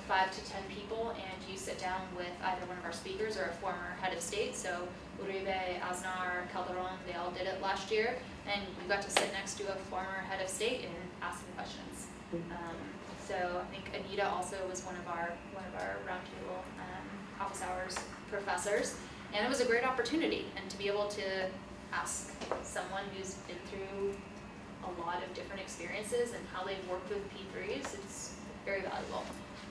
5 to 10 people, and you sit down with either one of our speakers or a former head of state. So Uribe, Aznar, Calderon, they all did it last year, and we got to sit next to a former head of state and ask them questions. So I think Anita also was one of our roundtable office hours professors, and it was a great opportunity, and to be able to ask someone who's been through a lot of different experiences and how they've worked with P3s, it's very valuable.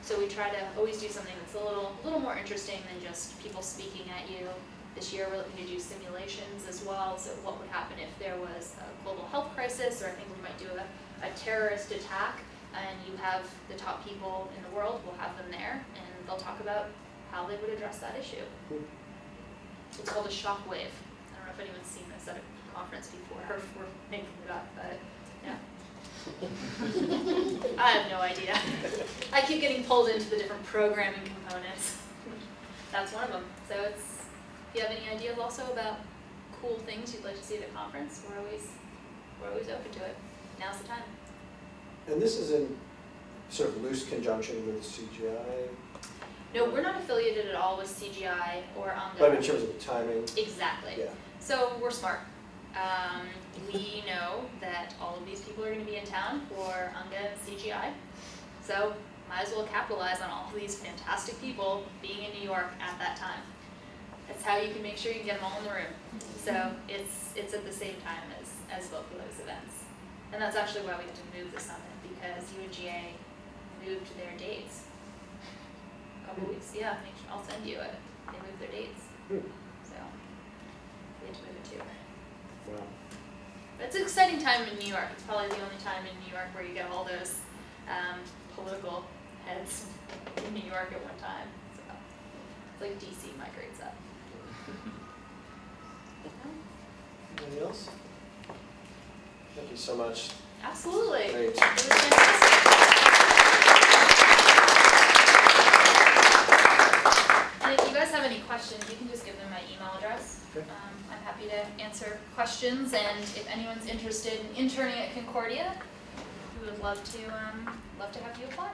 So we try to always do something that's a little more interesting than just people speaking at you. This year we're looking to do simulations as well, so what would happen if there was a global health crisis, or I think we might do a terrorist attack, and you have the top people in the world, we'll have them there, and they'll talk about how they would address that issue. It's called a shockwave. I don't know if anyone's seen this at a conference before, or if we're making it up, but yeah. I have no idea. I keep getting pulled into the different programming components. That's one of them. So if you have any ideas also about cool things you'd like to see at a conference, we're always open to it. Now's the time. And this is in sort of loose conjunction with CGI, No, we're not affiliated at all with CGI or UNGA. but in terms of the timing, Exactly. yeah. So we're smart. We know that all of these people are going to be in town for UNGA and CGI. So might as well capitalize on all of these fantastic people being in New York at that time. That's how you can make sure you can get them all in the room. So it's at the same time as both of those events. And that's actually why we had to move the summit, because UNGA moved their dates. A couple weeks, yeah, I'll send you it. They moved their dates. So we had to move it too. Wow. But it's an exciting time in New York. It's probably the only time in New York where you get all those political heads in New York at one time. So it's like DC migrates up. Anything else? Thank you so much. Absolutely. Great. It was fantastic. And if you guys have any questions, you can just give them my email address. Okay. I'm happy to answer questions, and if anyone's interested in interning at Concordia, we would love to have you apply.